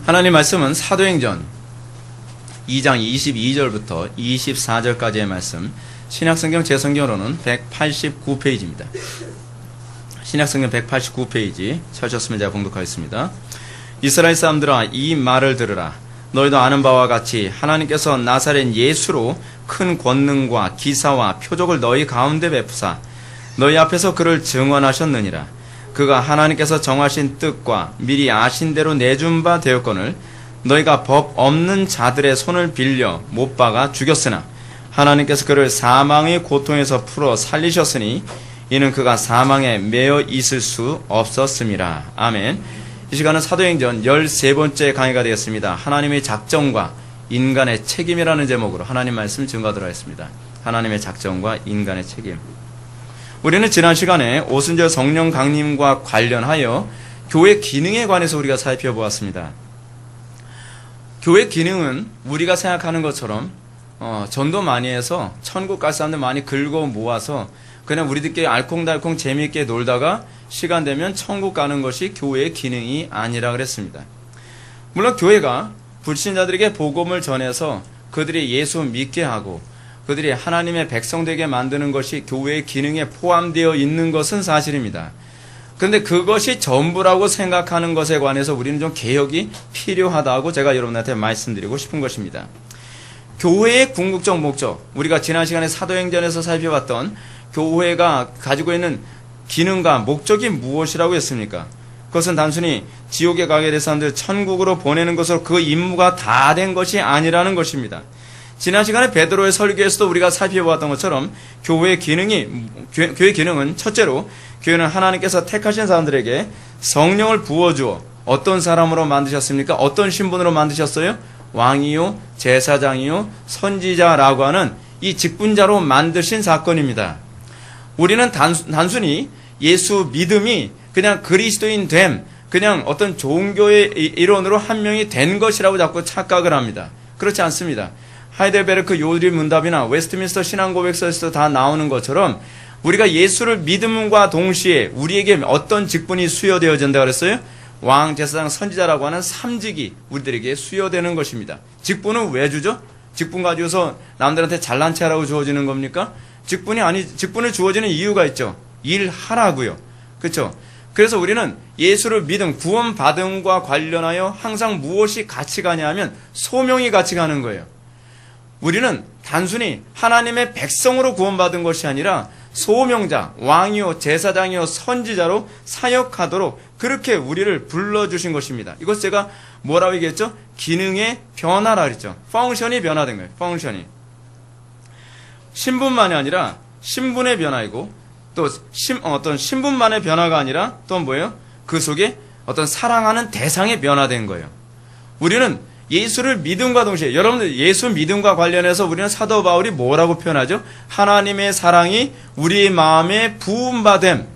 하나님 말씀은 사도행전 2장 22절부터 24절까지의 말씀, 신약성경 제 성경으로는 189페이지입니다. 신약성경 189페이지 찾으셨으면 제가 봉독하겠습니다. 이스라엘 사람들아, 이 말을 들으라. 너희도 아는 바와 같이 하나님께서 나사렛 예수로 큰 권능과 기사와 표적을 너희 가운데 베푸사 너희 앞에서 그를 증언하셨느니라. 그가 하나님께서 정하신 뜻과 미리 아신 대로 내준 바 되었거늘 너희가 법 없는 자들의 손을 빌려 못 박아 죽였으나 하나님께서 그를 사망의 고통에서 풀어 살리셨으니 이는 그가 사망에 매여 있을 수 없었음이라. 아멘. 이 시간은 사도행전 13번째 강의가 되겠습니다. 하나님의 작정과 인간의 책임이라는 제목으로 하나님 말씀 증거하도록 하겠습니다. 하나님의 작정과 인간의 책임. 우리는 지난 시간에 오순절 성령 강림과 관련하여 교회 기능에 관해서 우리가 살펴보았습니다. 교회 기능은 우리가 생각하는 것처럼 전도 많이 해서 천국 갈 사람들 많이 긁어 모아서 그냥 우리들끼리 알콩달콩 재미있게 놀다가 시간 되면 천국 가는 것이 교회의 기능이 아니라 그랬습니다. 물론 교회가 불신자들에게 복음을 전해서 그들이 예수 믿게 하고 그들이 하나님의 백성 되게 만드는 것이 교회의 기능에 포함되어 있는 것은 사실입니다. 그런데 그것이 전부라고 생각하는 것에 관해서 우리는 좀 개혁이 필요하다고 제가 여러분한테 말씀드리고 싶은 것입니다. 교회의 궁극적 목적, 우리가 지난 시간에 사도행전에서 살펴봤던 교회가 가지고 있는 기능과 목적이 무엇이라고 했습니까? 그것은 단순히 지옥에 가게 될 사람들 천국으로 보내는 것으로 그 임무가 다 된 것이 아니라는 것입니다. 지난 시간에 베드로의 설교에서도 우리가 살펴보았던 것처럼 교회의 기능은 첫째로 교회는 하나님께서 택하신 사람들에게 성령을 부어주어 어떤 사람으로 만드셨습니까? 어떤 신분으로 만드셨어요? 왕이요, 제사장이요, 선지자라고 하는 이 직분자로 만드신 사건입니다. 우리는 단순히 예수 믿음이 그냥 그리스도인 됨, 그냥 어떤 종교의 일원으로 한 명이 된 것이라고 자꾸 착각을 합니다. 그렇지 않습니다. 하이델베르크 요리 문답이나 웨스트민스터 신앙고백서에서 다 나오는 것처럼 우리가 예수를 믿음과 동시에 우리에게 어떤 직분이 수여되어진다 그랬어요? 왕, 제사장, 선지자라고 하는 3직이 우리들에게 수여되는 것입니다. 직분은 왜 주죠? 직분 가지고서 남들한테 잘난 체하라고 주어지는 겁니까? 직분을 주어지는 이유가 있죠. 일하라고요. 그렇죠? 그래서 우리는 예수를 믿음, 구원받음과 관련하여 항상 무엇이 같이 가냐 하면 소명이 같이 가는 거예요. 우리는 단순히 하나님의 백성으로 구원받은 것이 아니라 소명자, 왕이요, 제사장이요, 선지자로 사역하도록 그렇게 우리를 불러주신 것입니다. 이것 제가 뭐라고 얘기했죠? 기능의 변화라 그랬죠. 펑션이 변화된 거예요. 펑션이. 신분만이 아니라 신분의 변화이고 또 어떤 신분만의 변화가 아니라 또 뭐예요? 그 속에 어떤 사랑하는 대상의 변화된 거예요. 우리는 예수를 믿음과 동시에 여러분들 예수 믿음과 관련해서 우리는 사도 바울이 뭐라고 표현하죠? 하나님의 사랑이 우리 마음에 부음받음.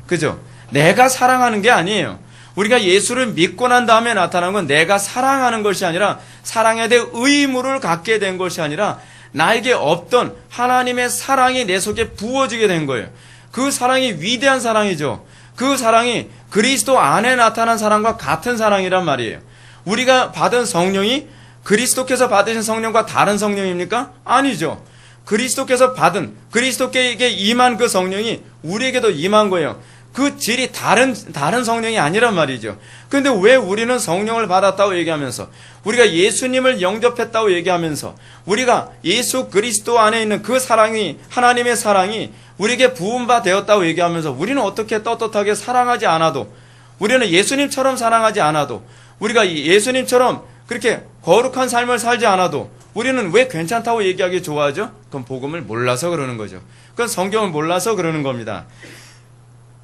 그죠? 내가 사랑하는 게 아니에요. 우리가 예수를 믿고 난 다음에 나타난 건 내가 사랑하는 것이 아니라 사랑에 대해 의무를 갖게 된 것이 아니라 나에게 없던 하나님의 사랑이 내 속에 부어지게 된 거예요. 그 사랑이 위대한 사랑이죠. 그 사랑이 그리스도 안에 나타난 사랑과 같은 사랑이란 말이에요. 우리가 받은 성령이 그리스도께서 받으신 성령과 다른 성령입니까? 아니죠. 그리스도께서 받은, 그리스도께 임한 그 성령이 우리에게도 임한 거예요. 그 질이 다른 성령이 아니란 말이죠. 그런데 왜 우리는 성령을 받았다고 얘기하면서, 우리가 예수님을 영접했다고 얘기하면서, 우리가 예수 그리스도 안에 있는 그 사랑이, 하나님의 사랑이 우리에게 부음바 되었다고 얘기하면서 우리는 어떻게 떳떳하게 사랑하지 않아도, 우리는 예수님처럼 사랑하지 않아도, 우리가 예수님처럼 그렇게 거룩한 삶을 살지 않아도 우리는 왜 괜찮다고 얘기하기 좋아하죠? 그건 복음을 몰라서 그러는 거죠. 그건 성경을 몰라서 그러는 겁니다.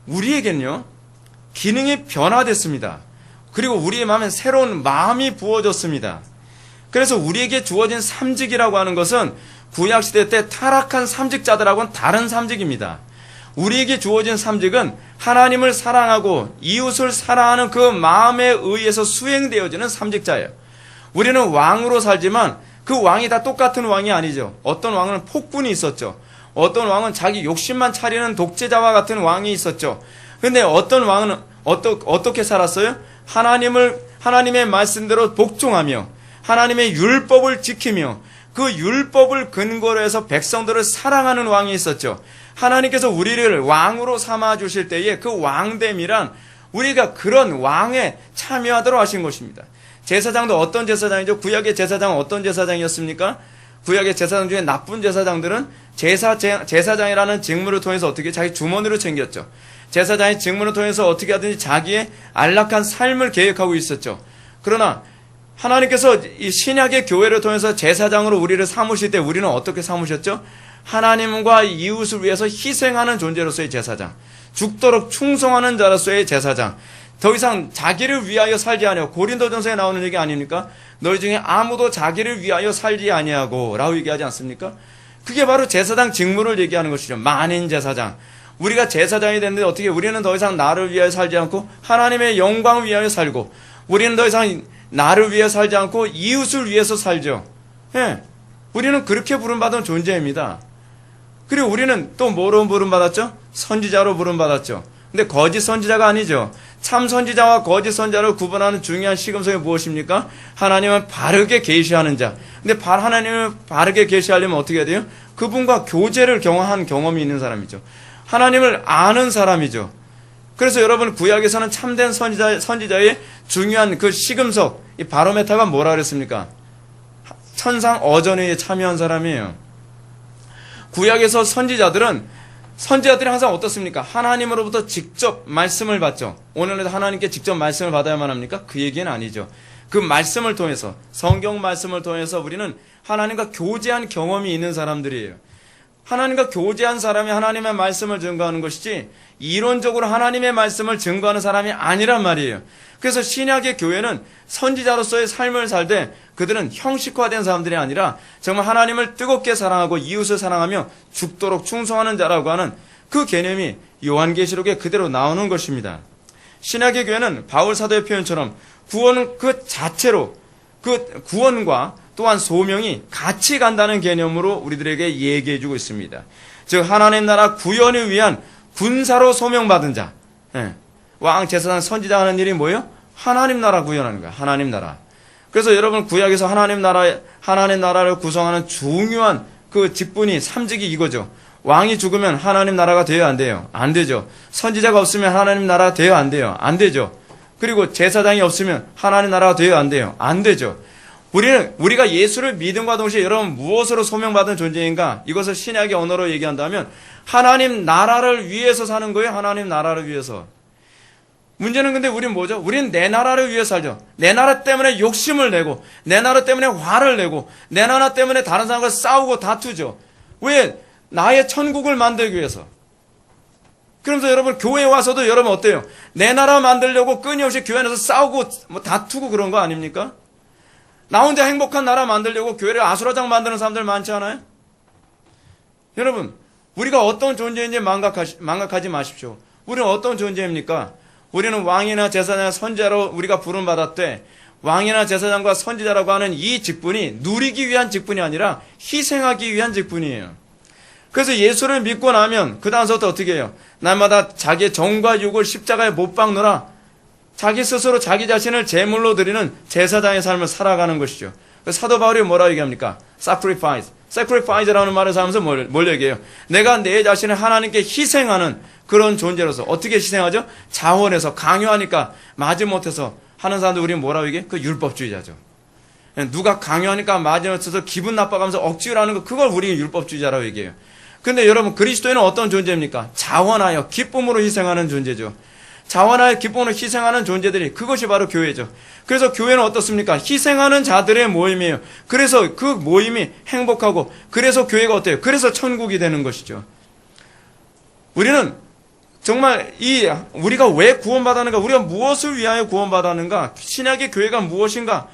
우리에겐요, 기능이 변화됐습니다. 그리고 우리의 마음에 새로운 마음이 부어졌습니다. 그래서 우리에게 주어진 삼직이라고 하는 것은 구약시대 때 타락한 삼직자들하고는 다른 삼직입니다. 우리에게 주어진 삼직은 하나님을 사랑하고 이웃을 사랑하는 그 마음에 의해서 수행되어지는 삼직자예요. 우리는 왕으로 살지만 그 왕이 다 똑같은 왕이 아니죠. 어떤 왕은 폭군이 있었죠. 어떤 왕은 자기 욕심만 차리는 독재자와 같은 왕이 있었죠. 그런데 어떤 왕은 어떻게 살았어요? 하나님의 말씀대로 복종하며 하나님의 율법을 지키며 그 율법을 근거로 해서 백성들을 사랑하는 왕이 있었죠. 하나님께서 우리를 왕으로 삼아 주실 때에 그 왕됨이란 우리가 그런 왕에 참여하도록 하신 것입니다. 제사장도 어떤 제사장이죠? 구약의 제사장은 어떤 제사장이었습니까? 구약의 제사장 중에 나쁜 제사장들은 제사장이라는 직무를 통해서 어떻게 자기 주머니로 챙겼죠. 제사장의 직무를 통해서 어떻게 하든지 자기의 안락한 삶을 계획하고 있었죠. 그러나 하나님께서 이 신약의 교회를 통해서 제사장으로 우리를 삼으실 때 우리는 어떻게 삼으셨죠? 하나님과 이웃을 위해서 희생하는 존재로서의 제사장, 죽도록 충성하는 자로서의 제사장, 더 이상 자기를 위하여 살지 아니하고, 고린도전서에 나오는 얘기 아닙니까? 너희 중에 아무도 자기를 위하여 살지 아니하고 라고 얘기하지 않습니까? 그게 바로 제사장 직무를 얘기하는 것이죠. 만인 제사장. 우리가 제사장이 됐는데 어떻게 우리는 더 이상 나를 위하여 살지 않고 하나님의 영광을 위하여 살고, 우리는 더 이상 나를 위해 살지 않고 이웃을 위해서 살죠. 예. 우리는 그렇게 부름받은 존재입니다. 그리고 우리는 또 뭐로 부름받았죠? 선지자로 부름받았죠. 근데 거짓 선지자가 아니죠. 참 선지자와 거짓 선지자를 구분하는 중요한 시금석이 무엇입니까? 하나님은 바르게 계시하는 자. 근데 하나님을 바르게 계시하려면 어떻게 해야 돼요? 그분과 교제를 경험한 경험이 있는 사람이죠. 하나님을 아는 사람이죠. 그래서 여러분 구약에서는 참된 선지자의 중요한 그 시금석, 이 바로메타가 뭐라 그랬습니까? 천상 어전회에 참여한 사람이에요. 구약에서 선지자들이 항상 어떻습니까? 하나님으로부터 직접 말씀을 받죠. 오늘도 하나님께 직접 말씀을 받아야만 합니까? 그 얘기는 아니죠. 그 말씀을 통해서, 성경 말씀을 통해서 우리는 하나님과 교제한 경험이 있는 사람들이에요. 하나님과 교제한 사람이 하나님의 말씀을 증거하는 것이지 이론적으로 하나님의 말씀을 증거하는 사람이 아니란 말이에요. 그래서 신약의 교회는 선지자로서의 삶을 살 때 그들은 형식화된 사람들이 아니라 정말 하나님을 뜨겁게 사랑하고 이웃을 사랑하며 죽도록 충성하는 자라고 하는 그 개념이 요한계시록에 그대로 나오는 것입니다. 신약의 교회는 바울 사도의 표현처럼 구원은 그 자체로, 그 구원과 또한 소명이 같이 간다는 개념으로 우리들에게 얘기해주고 있습니다. 즉 하나님 나라 구현을 위한 군사로 소명받은 자, 왕, 제사장, 선지자 하는 일이 뭐예요? 하나님 나라 구현하는 거야. 하나님 나라. 그래서 여러분 구약에서 하나님 나라를 구성하는 중요한 그 직분이 삼직이 이거죠. 왕이 죽으면 하나님 나라가 돼요, 안 돼요? 안 되죠. 선지자가 없으면 하나님 나라가 돼요, 안 돼요? 안 되죠. 그리고 제사장이 없으면 하나님 나라가 돼요, 안 돼요? 안 되죠. 우리가 예수를 믿음과 동시에 여러분 무엇으로 소명받은 존재인가? 이것을 신약의 언어로 얘기한다면 하나님 나라를 위해서 사는 거예요. 하나님 나라를 위해서. 문제는 근데 우리는 뭐죠? 우리는 내 나라를 위해 살죠. 내 나라 때문에 욕심을 내고, 내 나라 때문에 화를 내고, 내 나라 때문에 다른 사람과 싸우고 다투죠. 왜? 나의 천국을 만들기 위해서. 그러면서 여러분 교회에 와서도 여러분 어때요? 내 나라 만들려고 끊임없이 교회 안에서 싸우고 다투고 그런 거 아닙니까? 나 혼자 행복한 나라 만들려고 교회를 아수라장 만드는 사람들 많지 않아요? 여러분, 우리가 어떤 존재인지 망각하지 마십시오. 우리는 어떤 존재입니까? 우리는 왕이나 제사장이나 선지자로 우리가 부름받았되, 왕이나 제사장과 선지자라고 하는 이 직분이 누리기 위한 직분이 아니라 희생하기 위한 직분이에요. 그래서 예수를 믿고 나면 그 다음부터 어떻게 해요? 날마다 자기의 정과 육을 십자가에 못 박느라 자기 스스로 자기 자신을 제물로 드리는 제사장의 삶을 살아가는 것이죠. 사도 바울이 뭐라고 얘기합니까? sacrifice. sacrifice라는 말을 하면서 뭘 얘기해요? 내가 내 자신을 하나님께 희생하는 그런 존재로서. 어떻게 희생하죠? 자원해서 강요하니까 마지못해서 하는 사람들 우리는 뭐라고 얘기해? 그 율법주의자죠. 누가 강요하니까 마지못해서 기분 나빠가면서 억지로 하는 거, 그걸 우리 율법주의자라고 얘기해요. 근데 여러분 그리스도인은 어떤 존재입니까? 자원하여 기쁨으로 희생하는 존재죠. 자원하여 기쁨으로 희생하는 존재들이, 그것이 바로 교회죠. 그래서 교회는 어떻습니까? 희생하는 자들의 모임이에요. 그래서 그 모임이 행복하고, 그래서 교회가 어때요? 그래서 천국이 되는 것이죠. 우리는 정말 우리가 왜 구원받았는가? 우리가 무엇을 위하여 구원받았는가? 신약의 교회가 무엇인가?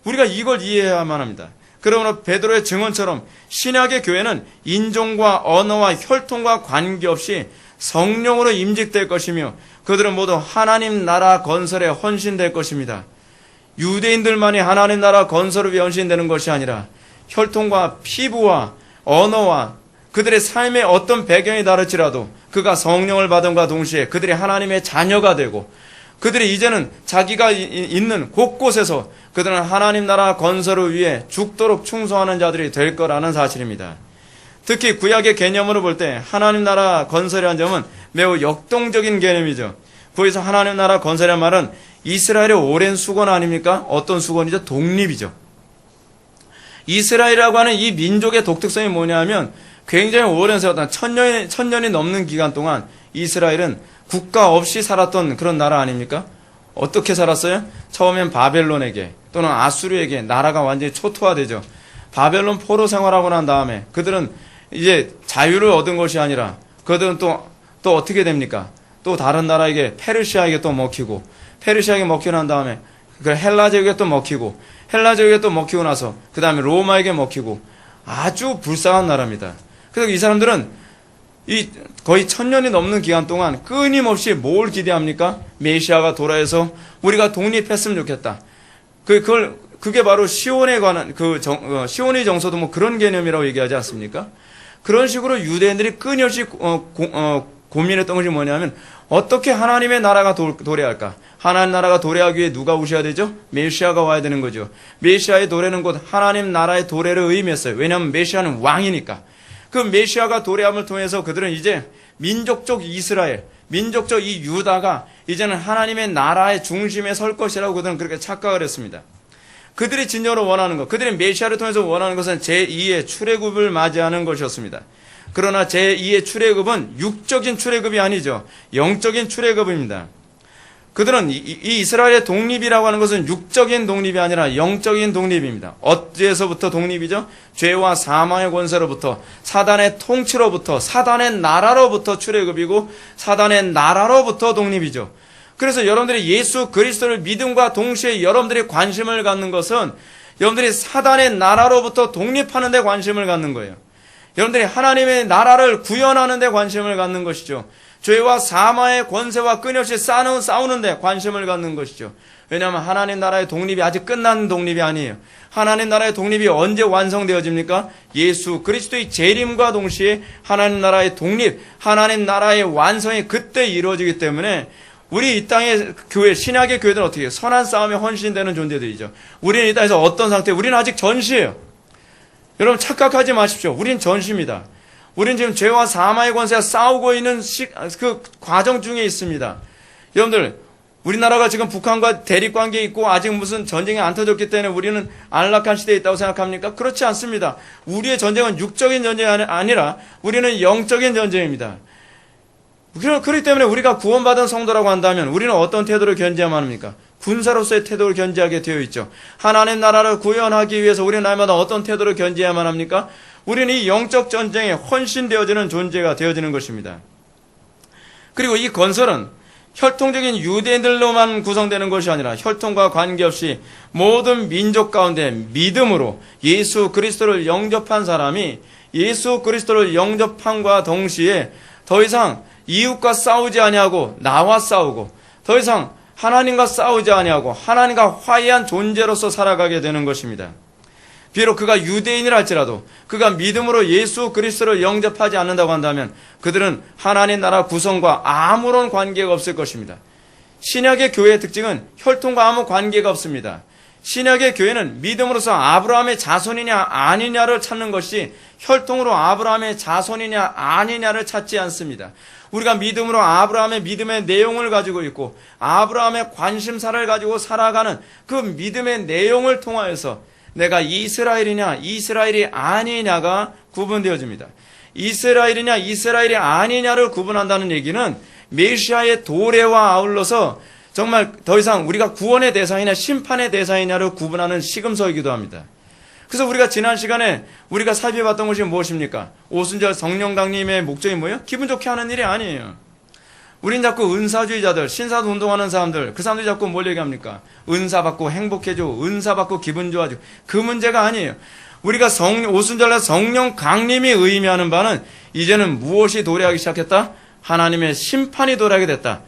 우리가 이걸 이해해야만 합니다. 그러므로 베드로의 증언처럼 신약의 교회는 인종과 언어와 혈통과 관계없이 성령으로 임직될 것이며 그들은 모두 하나님 나라 건설에 헌신될 것입니다. 유대인들만이 하나님 나라 건설을 위해 헌신되는 것이 아니라 혈통과 피부와 언어와 그들의 삶의 어떤 배경이 다를지라도 그가 성령을 받음과 동시에 그들이 하나님의 자녀가 되고 그들이 이제는 자기가 있는 곳곳에서 그들은 하나님 나라 건설을 위해 죽도록 충성하는 자들이 될 거라는 사실입니다. 특히 구약의 개념으로 볼 때 하나님 나라 건설이라는 점은 매우 역동적인 개념이죠. 거기서 하나님 나라 건설이라는 말은 이스라엘의 오랜 수건 아닙니까? 어떤 수건이죠? 독립이죠. 이스라엘이라고 하는 이 민족의 독특성이 뭐냐면 굉장히 오랜 세월, 천년이 넘는 기간 동안 이스라엘은 국가 없이 살았던 그런 나라 아닙니까? 어떻게 살았어요? 처음엔 바벨론에게 또는 아수르에게 나라가 완전히 초토화되죠. 바벨론 포로 생활하고 난 다음에 그들은 이제 자유를 얻은 것이 아니라 그들은 또 어떻게 됩니까? 또 다른 나라에게 페르시아에게 또 먹히고 페르시아에게 먹히고 난 다음에 그 헬라제국에 또 먹히고 헬라제국에 또 먹히고 나서 그 다음에 로마에게 먹히고 아주 불쌍한 나라입니다. 그래서 이 사람들은 이 거의 1000년이 넘는 기간 동안 끊임없이 뭘 기대합니까? 메시아가 돌아와서 우리가 독립했으면 좋겠다. 그게 바로 시온에 관한 시온의 정서도 뭐 그런 개념이라고 얘기하지 않습니까? 그런 식으로 유대인들이 끊임없이 고민했던 것이 뭐냐면 어떻게 하나님의 나라가 도래할까? 하나님 나라가 도래하기 위해 누가 오셔야 되죠? 메시아가 와야 되는 거죠. 메시아의 도래는 곧 하나님 나라의 도래를 의미했어요. 왜냐하면 메시아는 왕이니까. 그 메시아가 도래함을 통해서 그들은 이제 민족적 이스라엘, 민족적 이 유다가 이제는 하나님의 나라의 중심에 설 것이라고 그들은 그렇게 착각을 했습니다. 그들이 진정으로 원하는 것, 그들이 메시아를 통해서 원하는 것은 제2의 출애굽을 맞이하는 것이었습니다. 그러나 제2의 출애굽은 육적인 출애굽이 아니죠. 영적인 출애굽입니다. 그들은 이 이스라엘의 독립이라고 하는 것은 육적인 독립이 아니라 영적인 독립입니다. 어디에서부터 독립이죠? 죄와 사망의 권세로부터, 사단의 통치로부터, 사단의 나라로부터 출애굽이고 사단의 나라로부터 독립이죠. 그래서 여러분들이 예수 그리스도를 믿음과 동시에 여러분들이 관심을 갖는 것은 여러분들이 사단의 나라로부터 독립하는 데 관심을 갖는 거예요. 여러분들이 하나님의 나라를 구현하는 데 관심을 갖는 것이죠. 죄와 사망의 권세와 끊임없이 싸우는 데 관심을 갖는 것이죠. 왜냐하면 하나님 나라의 독립이 아직 끝난 독립이 아니에요. 하나님 나라의 독립이 언제 완성되어집니까? 예수 그리스도의 재림과 동시에 하나님 나라의 독립, 하나님 나라의 완성이 그때 이루어지기 때문에 우리 이 땅의 교회, 신약의 교회들은 어떻게 해요? 선한 싸움에 헌신되는 존재들이죠. 우리는 이 땅에서 어떤 상태예요? 우리는 아직 전시예요. 여러분 착각하지 마십시오. 우린 전시입니다. 우린 지금 죄와 사망의 권세와 싸우고 있는 그 과정 중에 있습니다. 여러분들, 우리나라가 지금 북한과 대립관계에 있고 아직 무슨 전쟁이 안 터졌기 때문에 우리는 안락한 시대에 있다고 생각합니까? 그렇지 않습니다. 우리의 전쟁은 육적인 전쟁이 아니라 우리는 영적인 전쟁입니다. 그렇기 때문에 우리가 구원받은 성도라고 한다면 우리는 어떤 태도를 견지해야만 합니까? 군사로서의 태도를 견지하게 되어 있죠. 하나님 나라를 구현하기 위해서 우리는 날마다 어떤 태도를 견지해야만 합니까? 우리는 이 영적 전쟁에 헌신되어지는 존재가 되어지는 것입니다. 그리고 이 건설은 혈통적인 유대인들로만 구성되는 것이 아니라 혈통과 관계없이 모든 민족 가운데 믿음으로 예수 그리스도를 영접한 사람이 예수 그리스도를 영접함과 동시에 더 이상 이웃과 싸우지 아니하고 나와 싸우고 더 이상 하나님과 싸우지 아니하고 하나님과 화해한 존재로서 살아가게 되는 것입니다. 비록 그가 유대인이라 할지라도 그가 믿음으로 예수 그리스도를 영접하지 않는다고 한다면 그들은 하나님 나라 구성과 아무런 관계가 없을 것입니다. 신약의 교회의 특징은 혈통과 아무 관계가 없습니다. 신약의 교회는 믿음으로서 아브라함의 자손이냐 아니냐를 찾는 것이 혈통으로 아브라함의 자손이냐 아니냐를 찾지 않습니다. 우리가 믿음으로 아브라함의 믿음의 내용을 가지고 있고 아브라함의 관심사를 가지고 살아가는 그 믿음의 내용을 통하여서 내가 이스라엘이냐 이스라엘이 아니냐가 구분되어집니다. 이스라엘이냐 이스라엘이 아니냐를 구분한다는 얘기는 메시아의 도래와 아울러서 정말 더 이상 우리가 구원의 대상이냐 심판의 대상이냐를 구분하는 시금석이기도 합니다. 그래서 우리가 지난 시간에 우리가 살펴봤던 것이 무엇입니까? 오순절 성령강림의 목적이 뭐예요? 기분 좋게 하는 일이 아니에요. 우린 자꾸 은사주의자들, 신사도 운동하는 사람들, 그 사람들이 자꾸 뭘 얘기합니까? 은사 받고 행복해져, 은사 받고 기분 좋아져. 그 문제가 아니에요. 우리가 오순절날 성령 강림이 의미하는 바는 이제는 무엇이 도래하기 시작했다? 하나님의 심판이 도래하게 됐다.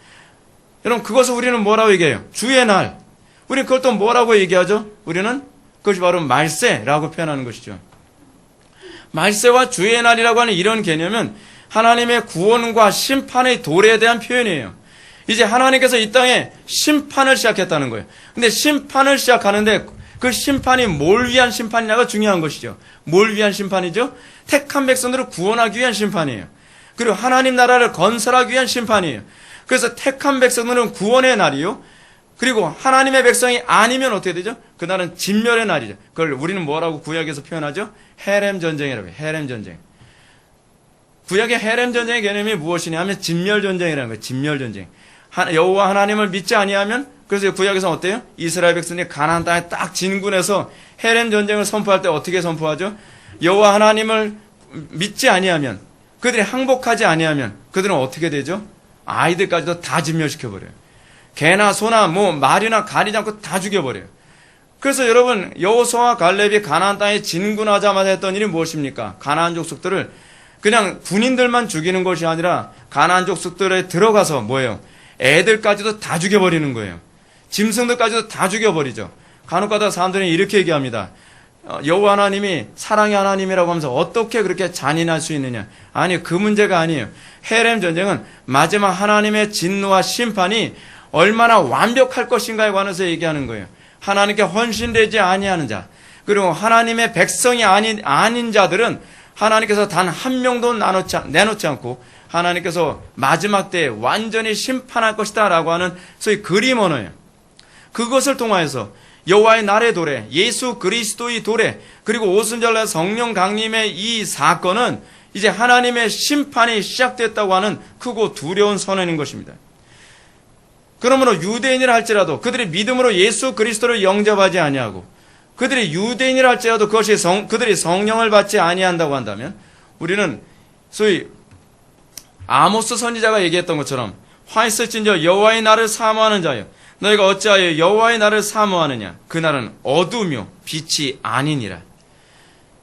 여러분, 그것을 우리는 뭐라고 얘기해요? 주의 날. 우리는 그걸 또 뭐라고 얘기하죠? 우리는 그것이 바로 말세라고 표현하는 것이죠. 말세와 주의 날이라고 하는 이런 개념은 하나님의 구원과 심판의 도래에 대한 표현이에요. 이제 하나님께서 이 땅에 심판을 시작했다는 거예요. 근데 심판을 시작하는데 그 심판이 뭘 위한 심판이냐가 중요한 것이죠. 뭘 위한 심판이죠? 택한 백성들을 구원하기 위한 심판이에요. 그리고 하나님 나라를 건설하기 위한 심판이에요. 그래서 택한 백성들은 구원의 날이요. 그리고 하나님의 백성이 아니면 어떻게 되죠? 그날은 진멸의 날이죠. 그걸 우리는 뭐라고 구약에서 표현하죠? 헤렘 전쟁이라고 해요. 헤렘 전쟁. 구약의 헤렘 전쟁의 개념이 무엇이냐 하면 진멸 전쟁이라는 거예요. 진멸 전쟁. 여호와 하나님을 믿지 아니하면, 그래서 구약에서 어때요? 이스라엘 백성이 가나안 땅에 딱 진군해서 헤렘 전쟁을 선포할 때 어떻게 선포하죠? 여호와 하나님을 믿지 아니하면, 그들이 항복하지 아니하면 그들은 어떻게 되죠? 아이들까지도 다 진멸시켜버려요. 개나 소나 뭐 말이나 가리지 않고 다 죽여버려요. 그래서 여러분, 여호수아와 갈렙이 가나안 땅에 진군하자마자 했던 일이 무엇입니까? 가나안 족속들을 그냥 군인들만 죽이는 것이 아니라 가나안 족속들에 들어가서 뭐예요? 애들까지도 다 죽여버리는 거예요. 짐승들까지도 다 죽여버리죠. 간혹가다 사람들이 이렇게 얘기합니다. 여호와 하나님이 사랑의 하나님이라고 하면서 어떻게 그렇게 잔인할 수 있느냐. 아니, 그 문제가 아니에요. 헤렘 전쟁은 마지막 하나님의 진노와 심판이 얼마나 완벽할 것인가에 관해서 얘기하는 거예요. 하나님께 헌신되지 아니하는 자, 그리고 하나님의 백성이 아닌 자들은 하나님께서 단 한 명도 내놓지 않고 하나님께서 마지막 때에 완전히 심판할 것이다 라고 하는 소위 그림 언어예요. 그것을 통하여서 여호와의 날의 도래, 예수 그리스도의 도래, 그리고 오순절날 성령 강림의 이 사건은 이제 하나님의 심판이 시작됐다고 하는 크고 두려운 선언인 것입니다. 그러므로 유대인이라 할지라도 그들이 믿음으로 예수 그리스도를 영접하지 아니하고 그들이 유대인이라 할지라도 그들이 성령을 받지 아니한다고 한다면 우리는 소위 아모스 선지자가 얘기했던 것처럼 화 있을진저 여호와의 날을 사모하는 자여 너희가 어찌하여 여호와의 날을 사모하느냐 그날은 어두우며 빛이 아니니라.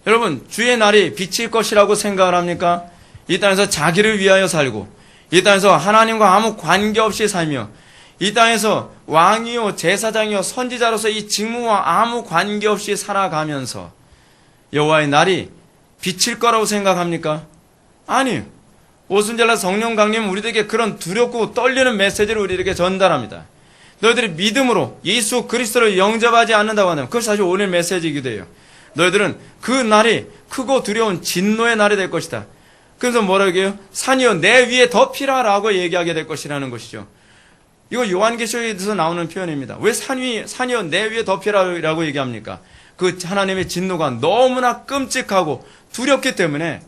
여러분, 주의 날이 빛일 것이라고 생각을 합니까? 이 땅에서 자기를 위하여 살고 이 땅에서 하나님과 아무 관계없이 살며 이 땅에서 왕이요 제사장이요 선지자로서 이 직무와 아무 관계없이 살아가면서 여호와의 날이 빛일 거라고 생각합니까? 아니요. 오순절날 성령 강림은 우리들에게 그런 두렵고 떨리는 메시지를 우리에게 전달합니다. 너희들이 믿음으로 예수 그리스도를 영접하지 않는다고 하면 그것이 사실 오늘 메시지이기도 해요. 너희들은 그 날이 크고 두려운 진노의 날이 될 것이다. 그래서 뭐라고 해요? 산이여 내 위에 덮이라라고 얘기하게 될 것이라는 것이죠. 이거 요한계시록에서 나오는 표현입니다. 왜 산이여 내 위에 덮이라라고 얘기합니까? 그 하나님의 진노가 너무나 끔찍하고 두렵기 때문에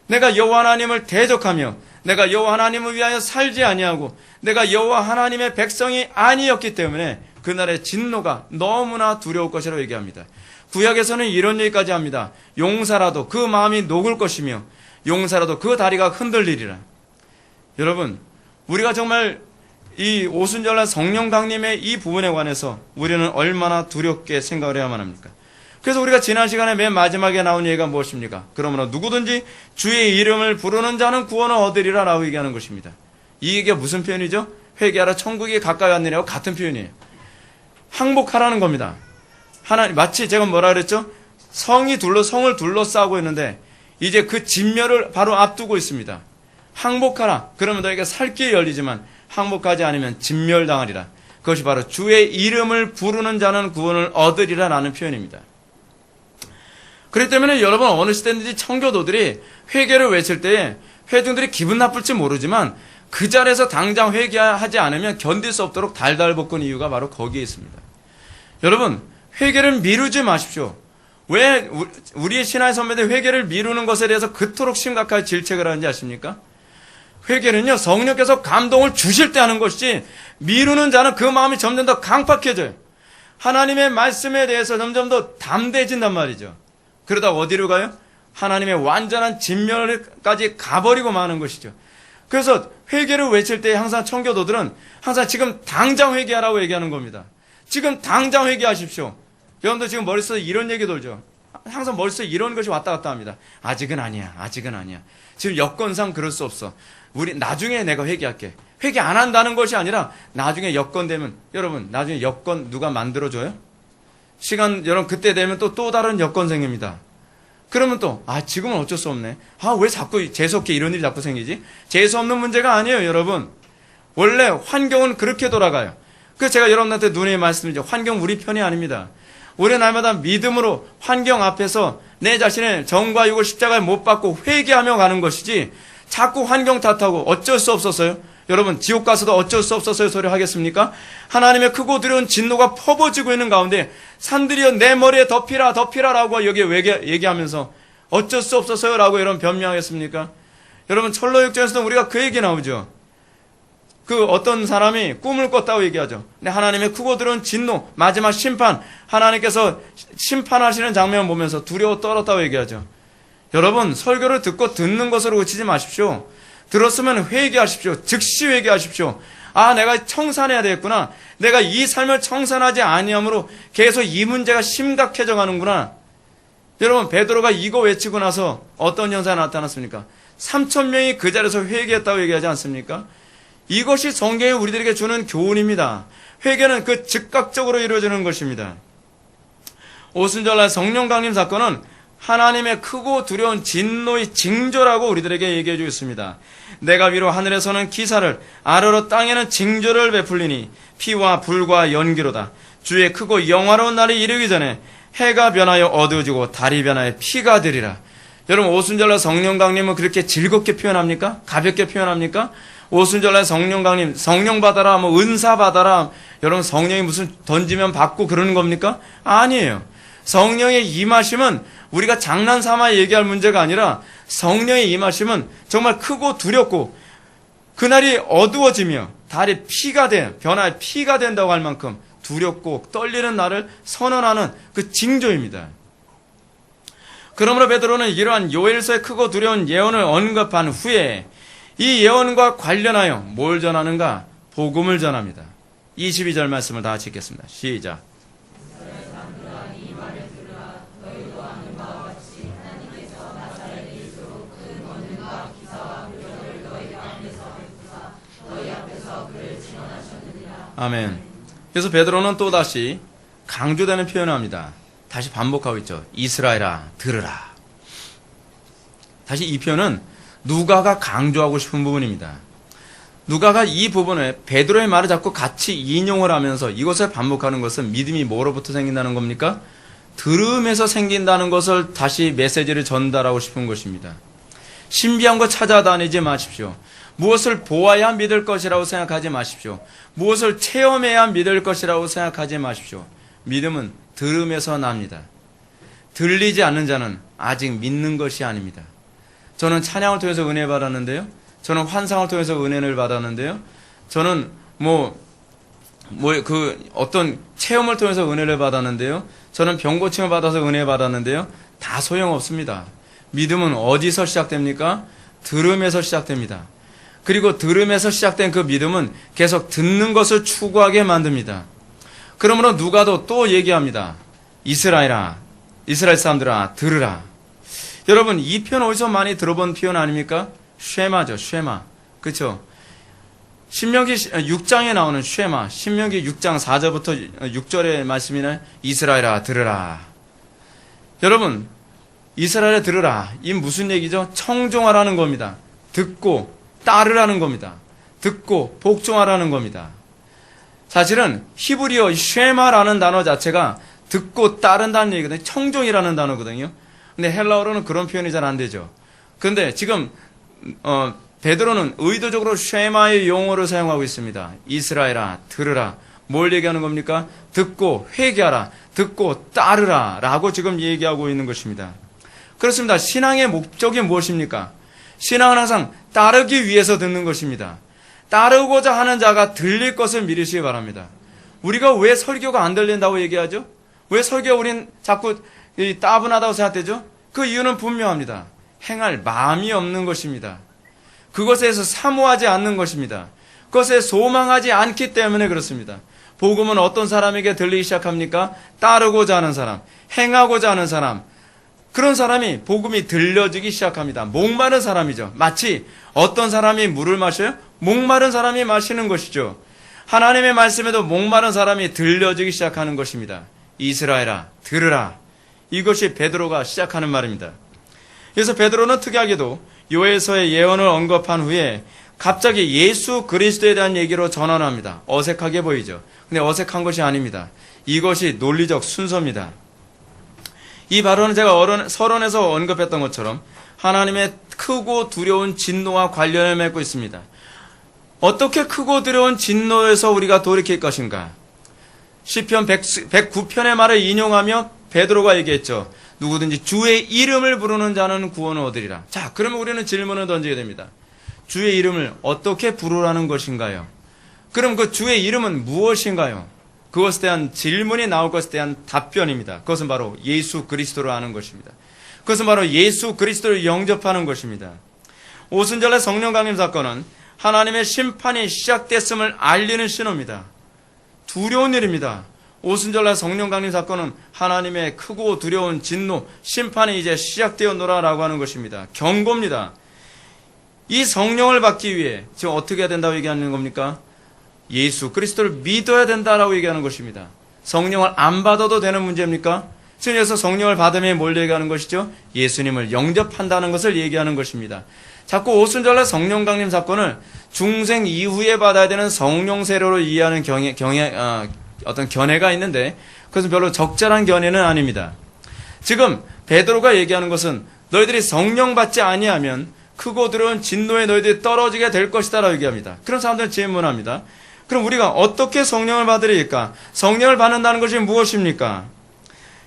내가 여호와 하나님을 대적하며 내가 여호와 하나님을 위하여 살지 아니하고 내가 여호와 하나님의 백성이 아니었기 때문에 그날의 진노가 너무나 두려울 것이라고 얘기합니다. 구약에서는 이런 얘기까지 합니다. 용사라도 그 마음이 녹을 것이며 용사라도 그 다리가 흔들리리라. 여러분, 우리가 정말 이 오순절날 성령 강림의 이 부분에 관해서 우리는 얼마나 두렵게 생각을 해야만 합니까? 그래서 우리가 지난 시간에 맨 마지막에 나온 얘기가 무엇입니까? 그러므로 누구든지 주의 이름을 부르는 자는 구원을 얻으리라 라고 얘기하는 것입니다. 이 얘기가 무슨 표현이죠? 회개하라 천국이 가까이 왔느냐고 같은 표현이에요. 항복하라는 겁니다. 마치 제가 뭐라 그랬죠? 성을 둘러싸고 있는데 이제 그 진멸을 바로 앞두고 있습니다. 항복하라. 그러면 너에게 살 길이 열리지만 항복하지 않으면 진멸당하리라. 그것이 바로 주의 이름을 부르는 자는 구원을 얻으리라 라는 표현입니다. 그렇기 때문에 여러분 어느 시대든지 청교도들이 회개를 외칠 때에 회중들이 기분 나쁠지 모르지만 그 자리에서 당장 회개하지 않으면 견딜 수 없도록 달달 볶은 이유가 바로 거기에 있습니다. 여러분, 회개를 미루지 마십시오. 왜 우리의 신앙의 선배들 회개를 미루는 것에 대해서 그토록 심각하게 질책을 하는지 아십니까? 회개는요, 성령께서 감동을 주실 때 하는 것이지 미루는 자는 그 마음이 점점 더 강팍해져요. 하나님의 말씀에 대해서 점점 더 담대해진단 말이죠. 그러다 어디로 가요? 하나님의 완전한 진멸까지 가버리고 마는 것이죠. 그래서 회개를 외칠 때 항상 청교도들은 항상 지금 당장 회개하라고 얘기하는 겁니다. 지금 당장 회개하십시오. 여러분들 지금 머릿속에 이런 얘기 돌죠. 항상 머릿속에 이런 것이 왔다 갔다 합니다. 아직은 아니야. 아직은 아니야. 지금 여건상 그럴 수 없어. 우리 나중에 내가 회개할게. 회개 안 한다는 것이 아니라 나중에 여건 되면, 여러분 나중에 여건 누가 만들어줘요? 여러분 그때 되면 또 다른 여건 생깁니다. 그러면 지금은 어쩔 수 없네. 왜 자꾸 재수없게 이런 일이 자꾸 생기지? 재수 없는 문제가 아니에요, 여러분. 원래 환경은 그렇게 돌아가요. 그래서 제가 여러분한테 누누이 말씀드리죠. 환경 우리 편이 아닙니다. 우리 날마다 믿음으로 환경 앞에서 내 자신의 정과 육을 십자가에 못 박고 회개하며 가는 것이지 자꾸 환경 탓하고 어쩔 수 없었어요. 여러분 지옥 가서도 어쩔 수 없었어요 소리 하겠습니까? 하나님의 크고 두려운 진노가 퍼부어지고 있는 가운데 산들이여 내 머리에 덮이라 덮이라라고 여기에 얘기하면서 어쩔 수 없었어요 라고 여러분 변명하겠습니까? 여러분 철로역전에서도 우리가 그 얘기 나오죠. 그 어떤 사람이 꿈을 꿨다고 얘기하죠. 근데 하나님의 크고 두려운 진노, 마지막 심판, 하나님께서 심판하시는 장면을 보면서 두려워 떨었다고 얘기하죠. 여러분 설교를 듣고 듣는 것으로 그치지 마십시오. 들었으면 회개하십시오. 즉시 회개하십시오. 아, 내가 청산해야 되겠구나. 내가 이 삶을 청산하지 아니함으로 계속 이 문제가 심각해져 가는구나. 여러분 베드로가 이거 외치고 나서 어떤 현상이 나타났습니까? 3,000명이 그 자리에서 회개했다고 얘기하지 않습니까? 이것이 성경이 우리들에게 주는 교훈입니다. 회개는 그 즉각적으로 이루어지는 것입니다. 오순절날 성령 강림 사건은 하나님의 크고 두려운 진노의 징조라고 우리들에게 얘기해 주고 있습니다. 내가 위로 하늘에서는 기사를 아래로 땅에는 징조를 베풀리니 피와 불과 연기로다. 주의 크고 영화로운 날이 이르기 전에 해가 변하여 어두워지고 달이 변하여 피가 되리라. 여러분 오순절날 성령 강림은 그렇게 즐겁게 표현합니까? 가볍게 표현합니까? 오순절날 성령 강림, 성령 받아라, 뭐 은사 받아라. 여러분 성령이 무슨 던지면 받고 그러는 겁니까? 아니에요. 성령의 임하심은 우리가 장난삼아 얘기할 문제가 아니라 성령의 임하심은 정말 크고 두렵고 그날이 어두워지며 달이 피가 돼, 변화의 피가 된다고 할 만큼 두렵고 떨리는 날을 선언하는 그 징조입니다. 그러므로 베드로는 이러한 요엘서의 크고 두려운 예언을 언급한 후에 이 예언과 관련하여 뭘 전하는가? 복음을 전합니다. 22절 말씀을 다 같이 읽겠습니다. 시작. 아멘. 그래서 베드로는 또다시 강조되는 표현을 합니다. 다시 반복하고 있죠. 이스라엘아 들으라. 다시 이 표현은 누가가 강조하고 싶은 부분입니다. 누가가 이 부분에 베드로의 말을 자꾸 같이 인용을 하면서 이것을 반복하는 것은 믿음이 뭐로부터 생긴다는 겁니까? 들음에서 생긴다는 것을 다시 메시지를 전달하고 싶은 것입니다. 신비한 것 찾아다니지 마십시오. 무엇을 보아야 믿을 것이라고 생각하지 마십시오. 무엇을 체험해야 믿을 것이라고 생각하지 마십시오. 믿음은 들음에서 납니다. 들리지 않는 자는 아직 믿는 것이 아닙니다. 저는 찬양을 통해서 은혜 받았는데요. 저는 환상을 통해서 은혜를 받았는데요. 저는 어떤 체험을 통해서 은혜를 받았는데요. 저는 병고침을 받아서 은혜 받았는데요. 다 소용없습니다. 믿음은 어디서 시작됩니까? 들음에서 시작됩니다. 그리고 들음에서 시작된 그 믿음은 계속 듣는 것을 추구하게 만듭니다. 그러므로 누가도 또 얘기합니다. 이스라엘아, 이스라엘 사람들아, 들으라. 여러분, 이 표현 어디서 많이 들어본 표현 아닙니까? 쉐마죠, 쉐마. 그렇죠? 신명기 6장에 나오는 쉐마, 신명기 6장 4절부터 6절의 말씀이네. 이스라엘아, 들으라. 여러분, 이스라엘아, 들으라. 이 무슨 얘기죠? 청종하라는 겁니다. 듣고 따르라는 겁니다. 듣고 복종하라는 겁니다. 사실은 히브리어 쉐마라는 단어 자체가 듣고 따른다는 얘기거든요. 청종이라는 단어거든요. 근데 헬라어로는 그런 표현이 잘 안 되죠. 그런데 지금 베드로는 의도적으로 쉐마의 용어를 사용하고 있습니다. 이스라엘아 들으라. 뭘 얘기하는 겁니까? 듣고 회개하라. 듣고 따르라 라고 지금 얘기하고 있는 것입니다. 그렇습니다. 신앙의 목적이 무엇입니까? 신앙은 항상 따르기 위해서 듣는 것입니다. 따르고자 하는 자가 들릴 것을 믿으시기 바랍니다. 우리가 왜 설교가 안 들린다고 얘기하죠? 왜 설교가 우린 자꾸 따분하다고 생각되죠? 그 이유는 분명합니다. 행할 마음이 없는 것입니다. 그것에 대해서 사모하지 않는 것입니다. 그것에 소망하지 않기 때문에 그렇습니다. 복음은 어떤 사람에게 들리기 시작합니까? 따르고자 하는 사람, 행하고자 하는 사람, 그런 사람이 복음이 들려지기 시작합니다. 목마른 사람이죠. 마치 어떤 사람이 물을 마셔요? 목마른 사람이 마시는 것이죠. 하나님의 말씀에도 목마른 사람이 들려지기 시작하는 것입니다. 이스라엘아 들으라. 이것이 베드로가 시작하는 말입니다. 그래서 베드로는 특이하게도 요엘서의 예언을 언급한 후에 갑자기 예수 그리스도에 대한 얘기로 전환합니다. 어색하게 보이죠. 근데 어색한 것이 아닙니다. 이것이 논리적 순서입니다. 이 발언은 제가 서론에서 언급했던 것처럼 하나님의 크고 두려운 진노와 관련을 맺고 있습니다. 어떻게 크고 두려운 진노에서 우리가 돌이킬 것인가? 시편 109편의 말을 인용하며 베드로가 얘기했죠. 누구든지 주의 이름을 부르는 자는 구원을 얻으리라. 자, 그러면 우리는 질문을 던지게 됩니다. 주의 이름을 어떻게 부르라는 것인가요? 그럼 그 주의 이름은 무엇인가요? 그것에 대한 질문이 나올 것에 대한 답변입니다. 그것은 바로 예수 그리스도로 하는 것입니다. 그것은 바로 예수 그리스도를 영접하는 것입니다. 오순절의 성령 강림 사건은 하나님의 심판이 시작됐음을 알리는 신호입니다. 두려운 일입니다. 오순절날 성령 강림 사건은 하나님의 크고 두려운 진노, 심판이 이제 시작되었노라라고 하는 것입니다. 경고입니다. 이 성령을 받기 위해 지금 어떻게 해야 된다고 얘기하는 겁니까? 예수 그리스도를 믿어야 된다라고 얘기하는 것입니다. 성령을 안 받아도 되는 문제입니까? 지금 여기서 성령을 받으면 뭘 얘기하는 것이죠? 예수님을 영접한다는 것을 얘기하는 것입니다. 자꾸 오순절날 성령 강림 사건을 중생 이후에 받아야 되는 성령 세례로 이해하는 어떤 견해가 있는데 그것은 별로 적절한 견해는 아닙니다. 지금 베드로가 얘기하는 것은 너희들이 성령 받지 아니하면 크고 두려운 진노에 너희들이 떨어지게 될 것이다 라고 얘기합니다. 그런 사람들은 질문합니다. 그럼 우리가 어떻게 성령을 받으리까? 성령을 받는다는 것이 무엇입니까?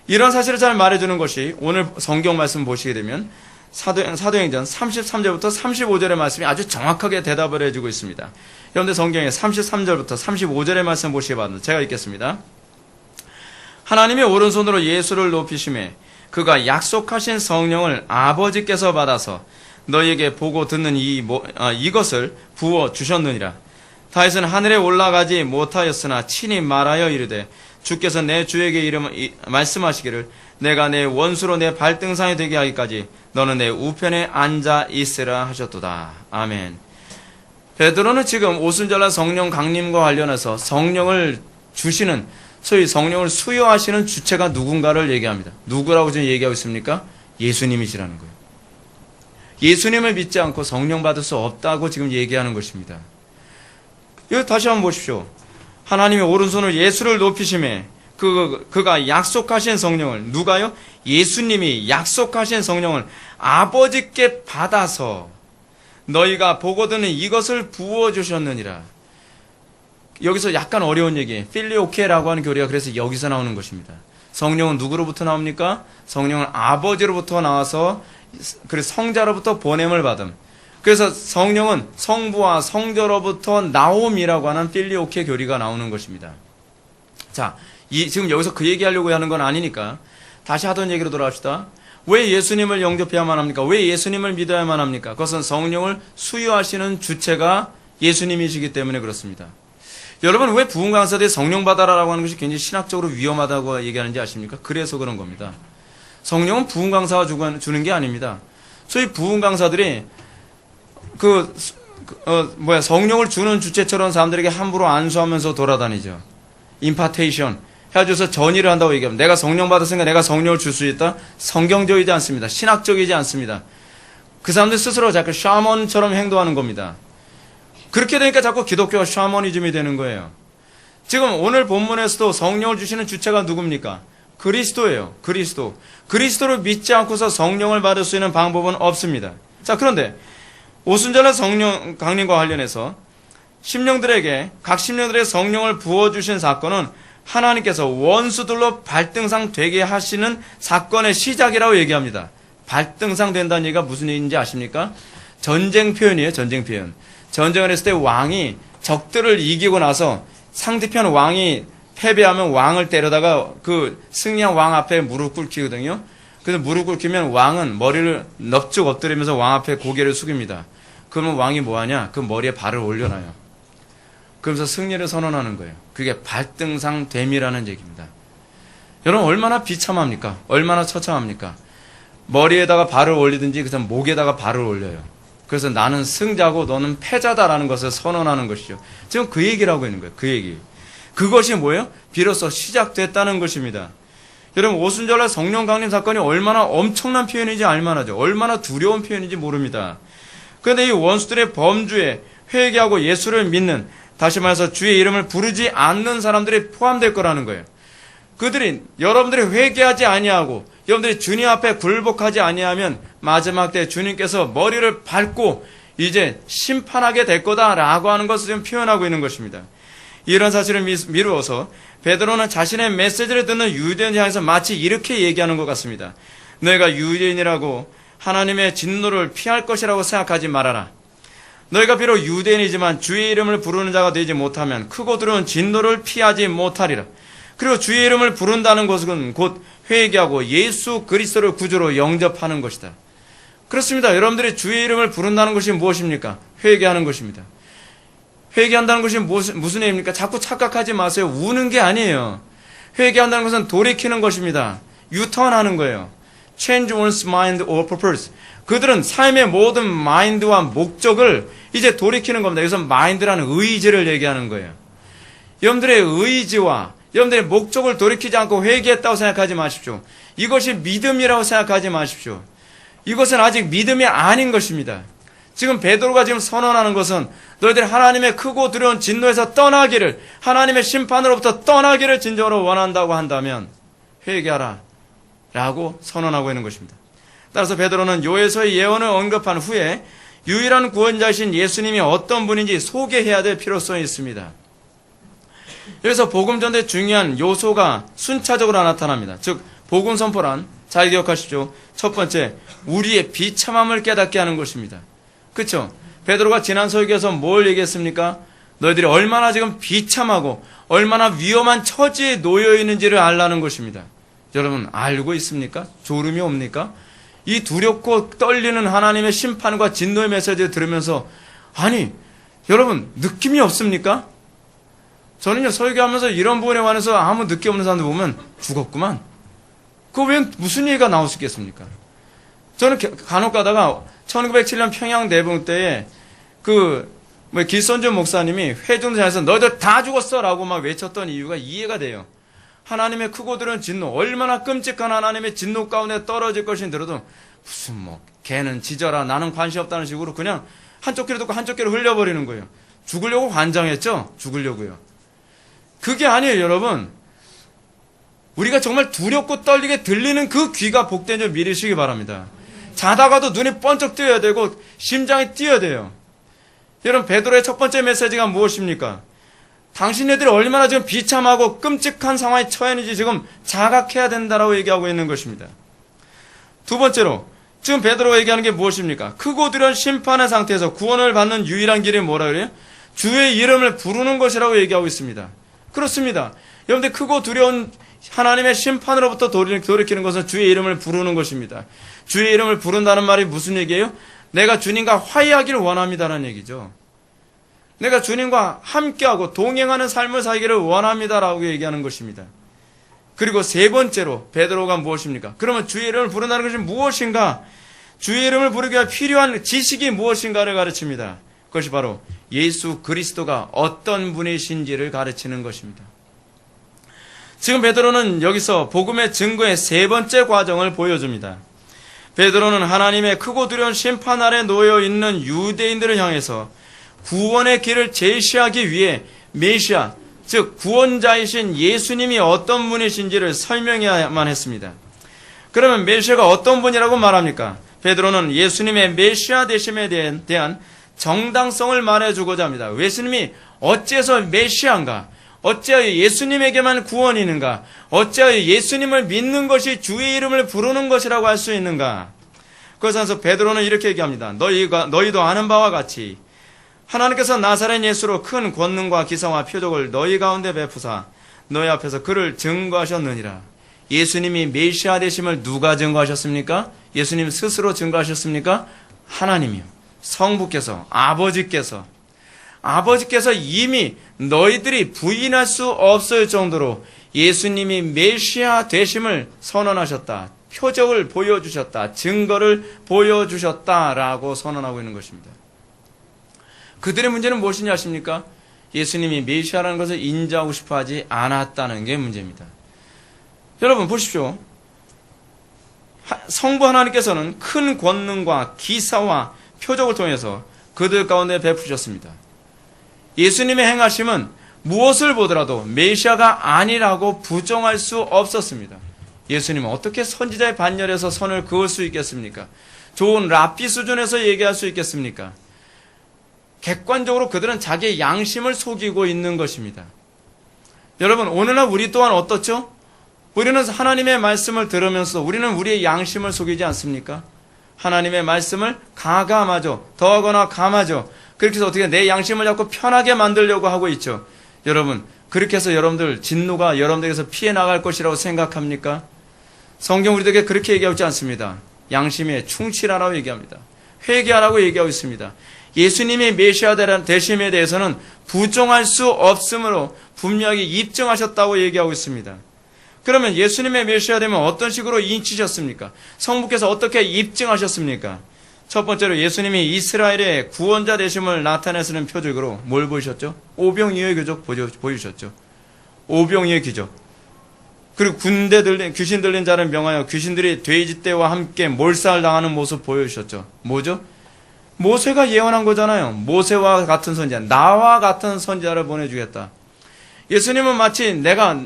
이런 사실을 잘 말해주는 것이 오늘 성경 말씀 보시게 되면 사도행전 33절부터 35절의 말씀이 아주 정확하게 대답을 해주고 있습니다. 여러분들 성경에 33절부터 35절의 말씀 보시기 바랍니다. 제가 읽겠습니다. 하나님의 오른손으로 예수를 높이심에 그가 약속하신 성령을 아버지께서 받아서 너희에게 보고 듣는 이것을 부어 주셨느니라. 다윗은 하늘에 올라가지 못하였으나 친히 말하여 이르되 주께서 내 주에게 말씀하시기를 내가 내 원수로 내 발등상이 되게 하기까지 너는 내 우편에 앉아 있으라 하셨도다. 아멘. 베드로는 지금 오순절날 성령 강림과 관련해서 성령을 주시는, 소위 성령을 수여하시는 주체가 누군가를 얘기합니다. 누구라고 지금 얘기하고 있습니까? 예수님이시라는 거예요. 예수님을 믿지 않고 성령 받을 수 없다고 지금 얘기하는 것입니다. 이거 다시 한번 보십시오. 하나님의 오른손을 예수를 높이심에 그가 약속하신 성령을, 누가요? 예수님이 약속하신 성령을 아버지께 받아서 너희가 보고 듣는 이것을 부어주셨느니라. 여기서 약간 어려운 얘기, 필리오케라고 하는 교리가 그래서 여기서 나오는 것입니다. 성령은 누구로부터 나옵니까? 성령은 아버지로부터 나와서 그래서 성자로부터 보냄을 받음. 그래서 성령은 성부와 성자로부터 나옴이라고 하는 필리오케 교리가 나오는 것입니다. 자, 지금 여기서 그 얘기하려고 하는 건 아니니까 다시 하던 얘기로 돌아갑시다. 왜 예수님을 영접해야만 합니까? 왜 예수님을 믿어야만 합니까? 그것은 성령을 수여하시는 주체가 예수님이시기 때문에 그렇습니다. 여러분, 왜 부흥 강사들이 성령 받아라라고 하는 것이 굉장히 신학적으로 위험하다고 얘기하는지 아십니까? 그래서 그런 겁니다. 성령은 부흥 강사가 주는 게 아닙니다. 소위 부흥 강사들이 성령을 주는 주체처럼 사람들에게 함부로 안수하면서 돌아다니죠. 임파테이션 해가지고서 전의를 한다고 얘기합니다. 내가 성령 받았으니까 내가 성령을 줄 수 있다? 성경적이지 않습니다. 신학적이지 않습니다. 그 사람들 스스로 자꾸 샤먼처럼 행동하는 겁니다. 그렇게 되니까 자꾸 기독교가 샤머니즘이 되는 거예요. 지금 오늘 본문에서도 성령을 주시는 주체가 누굽니까? 그리스도예요. 그리스도. 그리스도를 믿지 않고서 성령을 받을 수 있는 방법은 없습니다. 자, 그런데 오순절날 성령 강림과 관련해서 각 심령들에게 성령을 부어주신 사건은 하나님께서 원수들로 발등상 되게 하시는 사건의 시작이라고 얘기합니다. 발등상 된다는 얘기가 무슨 얘기인지 아십니까? 전쟁 표현이에요. 전쟁 표현. 전쟁을 했을 때 왕이 적들을 이기고 나서 상대편 왕이 패배하면 왕을 때려다가 그 승리한 왕 앞에 무릎 꿇히거든요. 그래서 무릎 꿇히면 왕은 머리를 넙죽 엎드리면서 왕 앞에 고개를 숙입니다. 그러면 왕이 뭐하냐? 그 머리에 발을 올려놔요. 그러면서 승리를 선언하는 거예요. 그게 발등상됨이라는 얘기입니다. 여러분, 얼마나 비참합니까? 얼마나 처참합니까? 머리에다가 발을 올리든지 그다음 목에다가 발을 올려요. 그래서 나는 승자고 너는 패자다라는 것을 선언하는 것이죠. 지금 그 얘기를 하고 있는 거예요. 그 얘기. 그것이 뭐예요? 비로소 시작됐다는 것입니다. 여러분, 오순절날 성령 강림 사건이 얼마나 엄청난 표현인지 알만하죠. 얼마나 두려운 표현인지 모릅니다. 그런데 이 원수들의 범주에 회개하고 예수를 믿는, 다시 말해서 주의 이름을 부르지 않는 사람들이 포함될 거라는 거예요. 그들이 여러분들이 회개하지 아니하고 여러분들이 주님 앞에 굴복하지 아니하면 마지막 때 주님께서 머리를 밟고 이제 심판하게 될 거다라고 하는 것을 지금 표현하고 있는 것입니다. 이런 사실을 미루어서 베드로는 자신의 메시지를 듣는 유대인을 향해서 마치 이렇게 얘기하는 것 같습니다. 너희가 유대인이라고 하나님의 진노를 피할 것이라고 생각하지 말아라. 너희가 비록 유대인이지만 주의 이름을 부르는 자가 되지 못하면 크고 두려운 진노를 피하지 못하리라. 그리고 주의 이름을 부른다는 것은 곧 회개하고 예수 그리스도를 구주로 영접하는 것이다. 그렇습니다. 여러분들이 주의 이름을 부른다는 것이 무엇입니까? 회개하는 것입니다. 회개한다는 것이 무슨 의미입니까? 자꾸 착각하지 마세요. 우는 게 아니에요. 회개한다는 것은 돌이키는 것입니다. 유턴하는 거예요. Change one's mind or purpose. 그들은 삶의 모든 마인드와 목적을 이제 돌이키는 겁니다. 여기서 마인드라는 의지를 얘기하는 거예요. 여러분들의 의지와 여러분들의 목적을 돌이키지 않고 회개했다고 생각하지 마십시오. 이것이 믿음이라고 생각하지 마십시오. 이것은 아직 믿음이 아닌 것입니다. 지금 베드로가 지금 선언하는 것은 너희들이 하나님의 크고 두려운 진노에서 떠나기를, 하나님의 심판으로부터 떠나기를 진정으로 원한다고 한다면 회개하라 라고 선언하고 있는 것입니다. 따라서 베드로는 요에서의 예언을 언급한 후에 유일한 구원자이신 예수님이 어떤 분인지 소개해야 될 필요성이 있습니다. 여기서 복음 전도의 중요한 요소가 순차적으로 나타납니다. 즉 복음 선포란, 잘 기억하십시오. 첫 번째, 우리의 비참함을 깨닫게 하는 것입니다. 그렇죠? 베드로가 지난 설교에서 뭘 얘기했습니까? 너희들이 얼마나 지금 비참하고 얼마나 위험한 처지에 놓여 있는지를 알라는 것입니다. 여러분 알고 있습니까? 졸음이 옵니까? 이 두렵고 떨리는 하나님의 심판과 진노의 메시지를 들으면서 아니 여러분 느낌이 없습니까? 저는요 설교하면서 이런 부분에 관해서 아무 느낌 없는 사람들 보면 죽었구만. 그거 왜 무슨 얘기가 나올 수 있겠습니까? 저는 간혹 가다가 1907년 평양 내붕 때에 길선주 목사님이 회중장에서 너희들 다 죽었어라고 막 외쳤던 이유가 이해가 돼요. 하나님의 크고 두려운 진노, 얼마나 끔찍한 하나님의 진노 가운데 떨어질 것인 들어도 무슨 걔는 지져라 나는 관심 없다는 식으로 그냥 한쪽 귀로 듣고 한쪽 귀로 흘려버리는 거예요. 죽으려고 관장했죠? 죽으려고요. 그게 아니에요, 여러분. 우리가 정말 두렵고 떨리게 들리는 그 귀가 복된 줄 믿으시기 바랍니다. 자다가도 눈이 번쩍 뜨여야 되고 심장이 뛰어야 돼요. 여러분 베드로의 첫 번째 메시지가 무엇입니까? 당신네들이 얼마나 지금 비참하고 끔찍한 상황에 처해 있는지 지금 자각해야 된다라고 얘기하고 있는 것입니다. 두 번째로 지금 베드로가 얘기하는 게 무엇입니까? 크고 두려운 심판의 상태에서 구원을 받는 유일한 길이 뭐라 그래요? 주의 이름을 부르는 것이라고 얘기하고 있습니다. 그렇습니다. 여러분들 크고 두려운 하나님의 심판으로부터 돌이키는 것은 주의 이름을 부르는 것입니다. 주의 이름을 부른다는 말이 무슨 얘기예요? 내가 주님과 화해하기를 원합니다라는 얘기죠. 내가 주님과 함께하고 동행하는 삶을 살기를 원합니다라고 얘기하는 것입니다. 그리고 세 번째로 베드로가 무엇입니까? 그러면 주의 이름을 부른다는 것이 무엇인가? 주의 이름을 부르기 위해 필요한 지식이 무엇인가를 가르칩니다. 그것이 바로 예수 그리스도가 어떤 분이신지를 가르치는 것입니다. 지금 베드로는 여기서 복음의 증거의 세 번째 과정을 보여줍니다. 베드로는 하나님의 크고 두려운 심판 아래 놓여 있는 유대인들을 향해서 구원의 길을 제시하기 위해 메시아, 즉 구원자이신 예수님이 어떤 분이신지를 설명해야만 했습니다. 그러면 메시아가 어떤 분이라고 말합니까? 베드로는 예수님의 메시아 되심에 대한 정당성을 말해주고자 합니다. 예수님이 어째서 메시아인가? 어째하여 예수님에게만 구원이 있는가? 어째하여 예수님을 믿는 것이 주의 이름을 부르는 것이라고 할 수 있는가? 그래서 베드로는 이렇게 얘기합니다. 너희도 아는 바와 같이 하나님께서 나사렛 예수로 큰 권능과 기사와 표적을 너희 가운데 베푸사 너희 앞에서 그를 증거하셨느니라. 예수님이 메시아 되심을 누가 증거하셨습니까? 예수님 스스로 증거하셨습니까? 하나님이요. 성부께서, 아버지께서 이미 너희들이 부인할 수 없을 정도로 예수님이 메시아 되심을 선언하셨다. 표적을 보여주셨다. 증거를 보여주셨다라고 선언하고 있는 것입니다. 그들의 문제는 무엇이냐 아십니까? 예수님이 메시아라는 것을 인정하고 싶어 하지 않았다는 게 문제입니다. 여러분 보십시오. 성부 하나님께서는 큰 권능과 기사와 표적을 통해서 그들 가운데 베푸셨습니다. 예수님의 행하심은 무엇을 보더라도 메시아가 아니라고 부정할 수 없었습니다. 예수님은 어떻게 선지자의 반열에서 선을 그을 수 있겠습니까? 좋은 랍비 수준에서 얘기할 수 있겠습니까? 객관적으로 그들은 자기의 양심을 속이고 있는 것입니다. 여러분, 오늘날 우리 또한 어떻죠? 우리는 하나님의 말씀을 들으면서 우리는 우리의 양심을 속이지 않습니까? 하나님의 말씀을 가감하죠. 더하거나 감하죠. 그렇게 해서 어떻게 내 양심을 자꾸 편하게 만들려고 하고 있죠. 여러분, 그렇게 해서 여러분들 진노가 여러분들에게서 피해 나갈 것이라고 생각합니까? 성경 우리에게 그렇게 얘기하고 있지 않습니다. 양심에 충실하라고 얘기합니다. 회개하라고 얘기하고 있습니다. 예수님이 메시아 되심에 대해서는 부정할 수 없으므로 분명히 입증하셨다고 얘기하고 있습니다. 그러면 예수님의 메시아 되면 어떤 식으로 인치셨습니까? 성부께서 어떻게 입증하셨습니까? 첫 번째로 예수님이 이스라엘의 구원자 되심을 나타내시는 표적으로 뭘 보이셨죠? 오병이어의 기적 보여주셨죠. 오병이어의 기적. 그리고 귀신 들린 자를 명하여 귀신들이 돼지떼와 함께 몰살당하는 모습 보여주셨죠. 뭐죠? 모세가 예언한 거잖아요. 모세와 같은 선지자, 나와 같은 선지자를 보내주겠다. 예수님은 마치 내가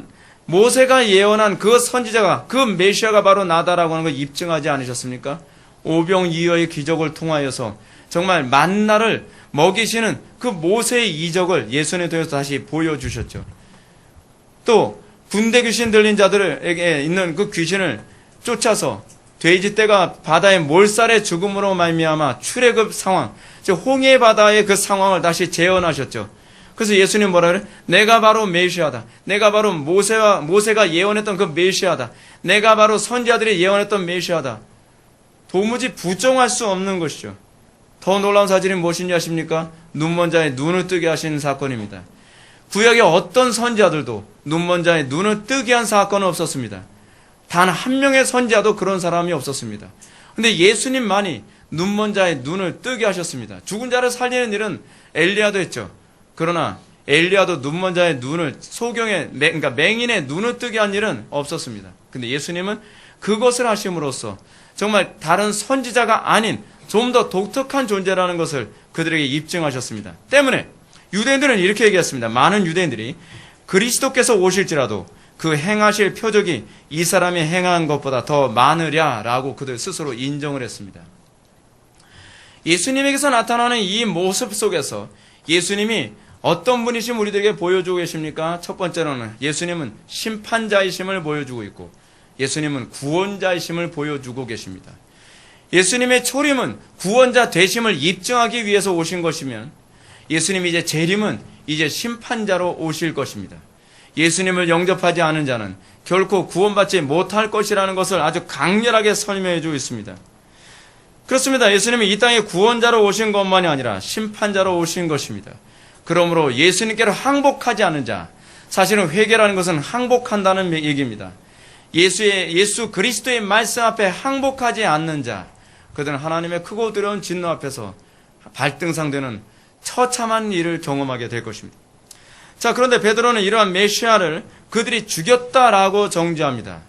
모세가 예언한 그 선지자가, 그 메시아가 바로 나다라고 하는 걸 입증하지 않으셨습니까? 오병이어의 기적을 통하여서 정말 만나를 먹이시는 그 모세의 이적을 예수님 통해서 다시 보여주셨죠. 또 군대 귀신 들린 자들에게 있는 그 귀신을 쫓아서 돼지떼가 바다의 몰살의 죽음으로 말미암아 출애굽 상황, 즉 홍해 바다의 그 상황을 다시 재현하셨죠. 그래서 예수님 뭐라 그래? 내가 바로 메시아다. 내가 바로 모세가 예언했던 그 메시아다. 내가 바로 선지자들이 예언했던 메시아다. 도무지 부정할 수 없는 것이죠. 더 놀라운 사실이 무엇인지 아십니까? 눈먼 자의 눈을 뜨게 하신 사건입니다. 구약의 어떤 선지자들도 눈먼 자의 눈을 뜨게 한 사건은 없었습니다. 단 한 명의 선지자도 그런 사람이 없었습니다. 그런데 예수님만이 눈먼 자의 눈을 뜨게 하셨습니다. 죽은 자를 살리는 일은 엘리야도 했죠. 그러나 엘리야도 눈먼 자의 눈을 그러니까 맹인의 눈을 뜨게 한 일은 없었습니다. 근데 예수님은 그것을 하심으로써 정말 다른 선지자가 아닌 좀 더 독특한 존재라는 것을 그들에게 입증하셨습니다. 때문에 유대인들은 이렇게 얘기했습니다. 많은 유대인들이 그리스도께서 오실지라도 그 행하실 표적이 이 사람이 행한 것보다 더 많으랴라고 그들 스스로 인정을 했습니다. 예수님에게서 나타나는 이 모습 속에서 예수님이 어떤 분이심 우리들에게 보여주고 계십니까? 첫 번째로는 예수님은 심판자이심을 보여주고 있고 예수님은 구원자이심을 보여주고 계십니다. 예수님의 초림은 구원자 되심을 입증하기 위해서 오신 것이면 예수님이 이제 재림은 이제 심판자로 오실 것입니다. 예수님을 영접하지 않은 자는 결코 구원받지 못할 것이라는 것을 아주 강렬하게 설명해 주고 있습니다. 그렇습니다. 예수님이 이 땅에 구원자로 오신 것만이 아니라 심판자로 오신 것입니다. 그러므로 예수님께로 항복하지 않은 자, 사실은 회개라는 것은 항복한다는 얘기입니다. 예수 그리스도의 말씀 앞에 항복하지 않는 자, 그들은 하나님의 크고 두려운 진노 앞에서 발등상되는 처참한 일을 경험하게 될 것입니다. 자, 그런데 베드로는 이러한 메시아를 그들이 죽였다라고 정죄합니다.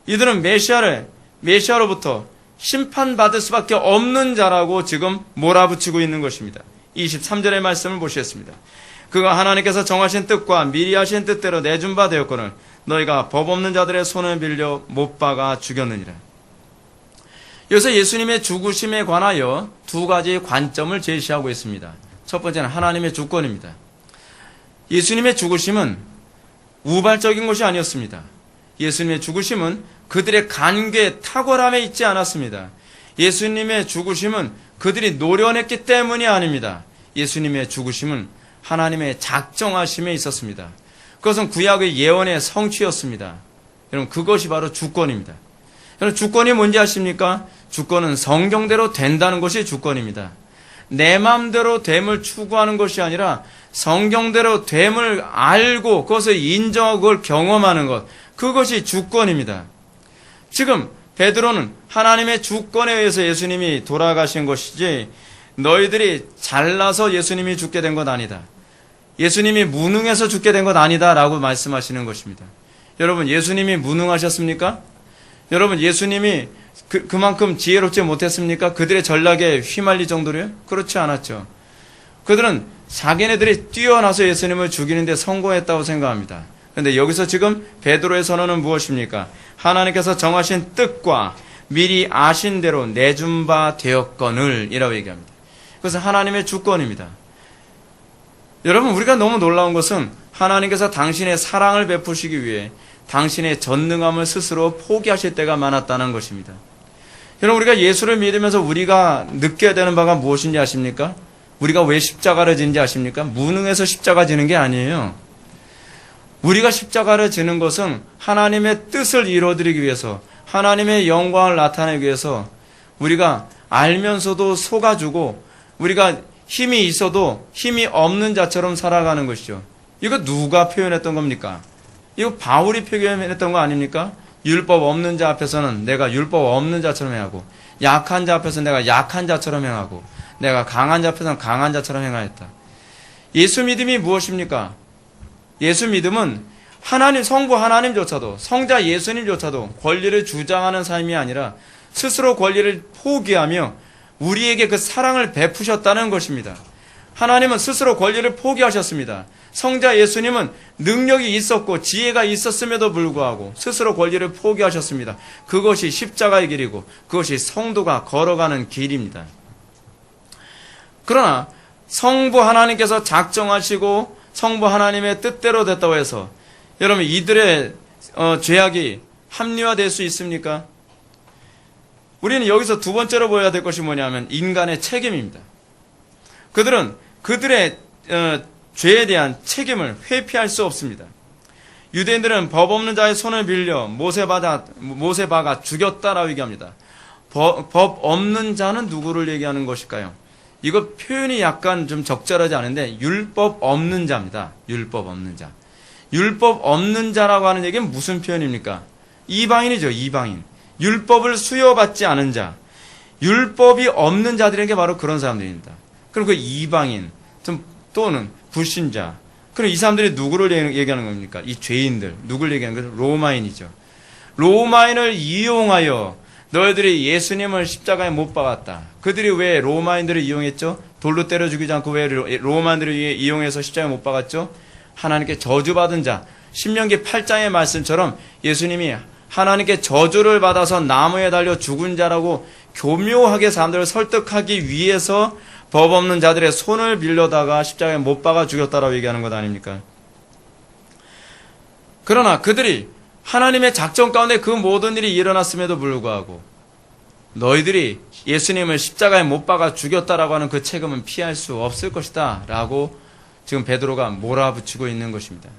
이들은 메시아로부터 심판받을 수밖에 없는 자라고 지금 몰아붙이고 있는 것입니다. 23절의 말씀을 보시겠습니다. 그가 하나님께서 정하신 뜻과 미리 하신 뜻대로 내준 바 되었거늘 너희가 법 없는 자들의 손을 빌려 못 박아 죽였느니라. 여기서 예수님의 죽으심에 관하여 두 가지 관점을 제시하고 있습니다. 첫 번째는 하나님의 주권입니다. 예수님의 죽으심은 우발적인 것이 아니었습니다. 예수님의 죽으심은 그들의 간괴 탁월함에 있지 않았습니다. 예수님의 죽으심은 그들이 노련했기 때문이 아닙니다. 예수님의 죽으심은 하나님의 작정하심에 있었습니다. 그것은 구약의 예언의 성취였습니다. 여러분, 그것이 바로 주권입니다. 여러분, 주권이 뭔지 아십니까? 주권은 성경대로 된다는 것이 주권입니다. 내 마음대로 됨을 추구하는 것이 아니라 성경대로 됨을 알고 그것을 인정하고 그걸 경험하는 것, 그것이 주권입니다. 지금 베드로는 하나님의 주권에 의해서 예수님이 돌아가신 것이지 너희들이 잘나서 예수님이 죽게 된 것 아니다. 예수님이 무능해서 죽게 된 것 아니다 라고 말씀하시는 것입니다. 여러분, 예수님이 무능하셨습니까? 여러분, 예수님이 그만큼 지혜롭지 못했습니까? 그들의 전략에 휘말릴 정도로요? 그렇지 않았죠. 그들은 자기네들이 뛰어나서 예수님을 죽이는데 성공했다고 생각합니다. 그런데 여기서 지금 베드로의 선언은 무엇입니까? 하나님께서 정하신 뜻과 미리 아신 대로 내준 바 되었거늘 이라고 얘기합니다. 그것은 하나님의 주권입니다. 여러분, 우리가 너무 놀라운 것은 하나님께서 당신의 사랑을 베푸시기 위해 당신의 전능함을 스스로 포기하실 때가 많았다는 것입니다. 여러분, 우리가 예수를 믿으면서 우리가 느껴야 되는 바가 무엇인지 아십니까? 우리가 왜 십자가를 지는지 아십니까? 무능해서 십자가 지는 게 아니에요. 우리가 십자가를 지는 것은 하나님의 뜻을 이루어드리기 위해서, 하나님의 영광을 나타내기 위해서 우리가 알면서도 속아주고 우리가 힘이 있어도 힘이 없는 자처럼 살아가는 것이죠. 이거 누가 표현했던 겁니까? 이거 바울이 표현했던 거 아닙니까? 율법 없는 자 앞에서는 내가 율법 없는 자처럼 행하고, 약한 자 앞에서는 내가 약한 자처럼 행하고, 내가 강한 자 앞에서는 강한 자처럼 행하였다. 예수 믿음이 무엇입니까? 예수 믿음은 하나님, 성부 하나님조차도, 성자 예수님조차도 권리를 주장하는 삶이 아니라 스스로 권리를 포기하며 우리에게 그 사랑을 베푸셨다는 것입니다. 하나님은 스스로 권리를 포기하셨습니다. 성자 예수님은 능력이 있었고 지혜가 있었음에도 불구하고 스스로 권리를 포기하셨습니다. 그것이 십자가의 길이고 그것이 성도가 걸어가는 길입니다. 그러나 성부 하나님께서 작정하시고 성부 하나님의 뜻대로 됐다고 해서 여러분 이들의 죄악이 합리화될 수 있습니까? 우리는 여기서 두 번째로 보여야 될 것이 뭐냐면 인간의 책임입니다. 그들은 그들의 죄에 대한 책임을 회피할 수 없습니다. 유대인들은 법 없는 자의 손을 빌려 못에 박아 죽였다라고 얘기합니다. 법 없는 자는 누구를 얘기하는 것일까요? 이거 표현이 약간 좀 적절하지 않은데 율법 없는 자입니다. 율법 없는 자. 율법 없는 자라고 하는 얘기는 무슨 표현입니까? 이방인이죠. 이방인. 율법을 수여받지 않은 자. 율법이 없는 자들에게 바로 그런 사람들입니다. 그럼 그 이방인 또는 불신자. 그럼 이 사람들이 누구를 얘기하는 겁니까? 이 죄인들. 누구를 얘기하는 거죠? 로마인이죠. 로마인을 이용하여 너희들이 예수님을 십자가에 못 박았다. 그들이 왜 로마인들을 이용했죠? 돌로 때려 죽이지 않고 왜 로마인들을 이용해서 십자가에 못 박았죠? 하나님께 저주받은 자. 신명기 8장의 말씀처럼 예수님이 하나님께 저주를 받아서 나무에 달려 죽은 자라고 교묘하게 사람들을 설득하기 위해서 법 없는 자들의 손을 빌려다가 십자가에 못 박아 죽였다라고 얘기하는 것 아닙니까? 그러나 그들이 하나님의 작전 가운데 그 모든 일이 일어났음에도 불구하고 너희들이 예수님을 십자가에 못 박아 죽였다라고 하는 그 책임은 피할 수 없을 것이다 라고 지금 베드로가 몰아붙이고 있는 것입니다.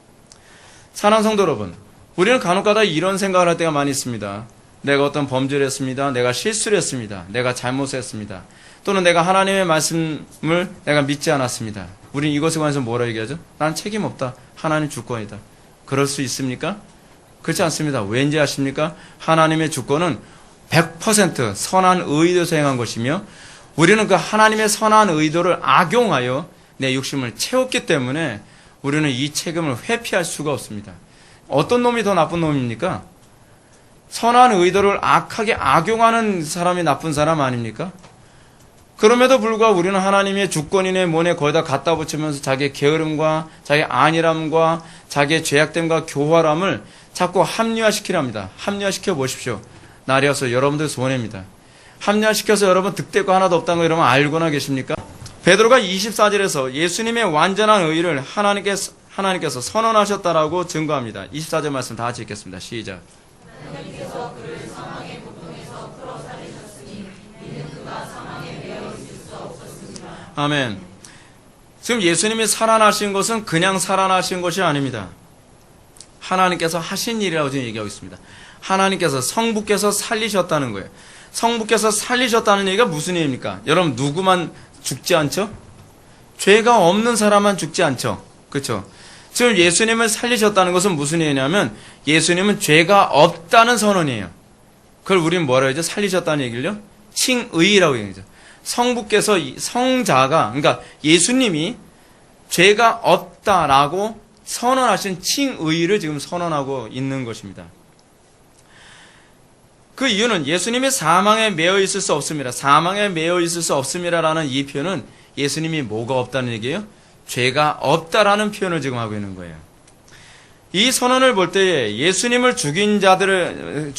사랑하는 성도 여러분, 우리는 간혹가다 이런 생각을 할 때가 많이 있습니다. 내가 어떤 범죄를 했습니다. 내가 실수를 했습니다. 내가 잘못했습니다. 또는 내가 하나님의 말씀을 내가 믿지 않았습니다. 우리는 이것에 관해서 뭐라 얘기하죠? 난 책임 없다. 하나님 주권이다. 그럴 수 있습니까? 그렇지 않습니다. 왠지 아십니까? 하나님의 주권은 100% 선한 의도에서 행한 것이며 우리는 그 하나님의 선한 의도를 악용하여 내 욕심을 채웠기 때문에 우리는 이 책임을 회피할 수가 없습니다. 어떤 놈이 더 나쁜 놈입니까? 선한 의도를 악하게 악용하는 사람이 나쁜 사람 아닙니까? 그럼에도 불구하고 우리는 하나님의 주권인의 몸에 거기다 갖다 붙이면서 자기의 게으름과 자기의 안일함과 자기의 죄악됨과 교활함을 자꾸 합리화시키랍니다. 합리화시켜 보십시오. 날이 와서 여러분들 소원입니다. 합리화시켜서 여러분 득될 거 하나도 없다는 거 여러분 알고나 계십니까? 베드로가 24절에서 예수님의 완전한 의를 하나님께서 선언하셨다라고 증거합니다. 24절 말씀 다 같이 읽겠습니다. 시작. 하나님께서 그를 사망의 고통에서 풀어 살리셨으니 이는 그가 사망에 매여 있을 수 없었습니다. 아멘. 지금 예수님이 살아나신 것은 그냥 살아나신 것이 아닙니다. 하나님께서 하신 일이라고 지금 얘기하고 있습니다. 하나님께서 성부께서 살리셨다는 거예요. 성부께서 살리셨다는 얘기가 무슨 얘기입니까? 여러분 누구만 죽지 않죠? 죄가 없는 사람만 죽지 않죠? 그렇죠? 지금 예수님을 살리셨다는 것은 무슨 얘기냐면 예수님은 죄가 없다는 선언이에요. 그걸 우리는 뭐라 하죠? 살리셨다는 얘기를요? 칭의라고 얘기하죠. 성부께서 성자가 그러니까 예수님이 죄가 없다라고 선언하신 칭의를 지금 선언하고 있는 것입니다. 그 이유는 예수님이 사망에 매여 있을 수 없습니다. 사망에 매여 있을 수 없습니다라는 이 표현은 예수님이 뭐가 없다는 얘기예요? 죄가 없다라는 표현을 지금 하고 있는 거예요. 이 선언을 볼 때에 예수님을 죽인 자들을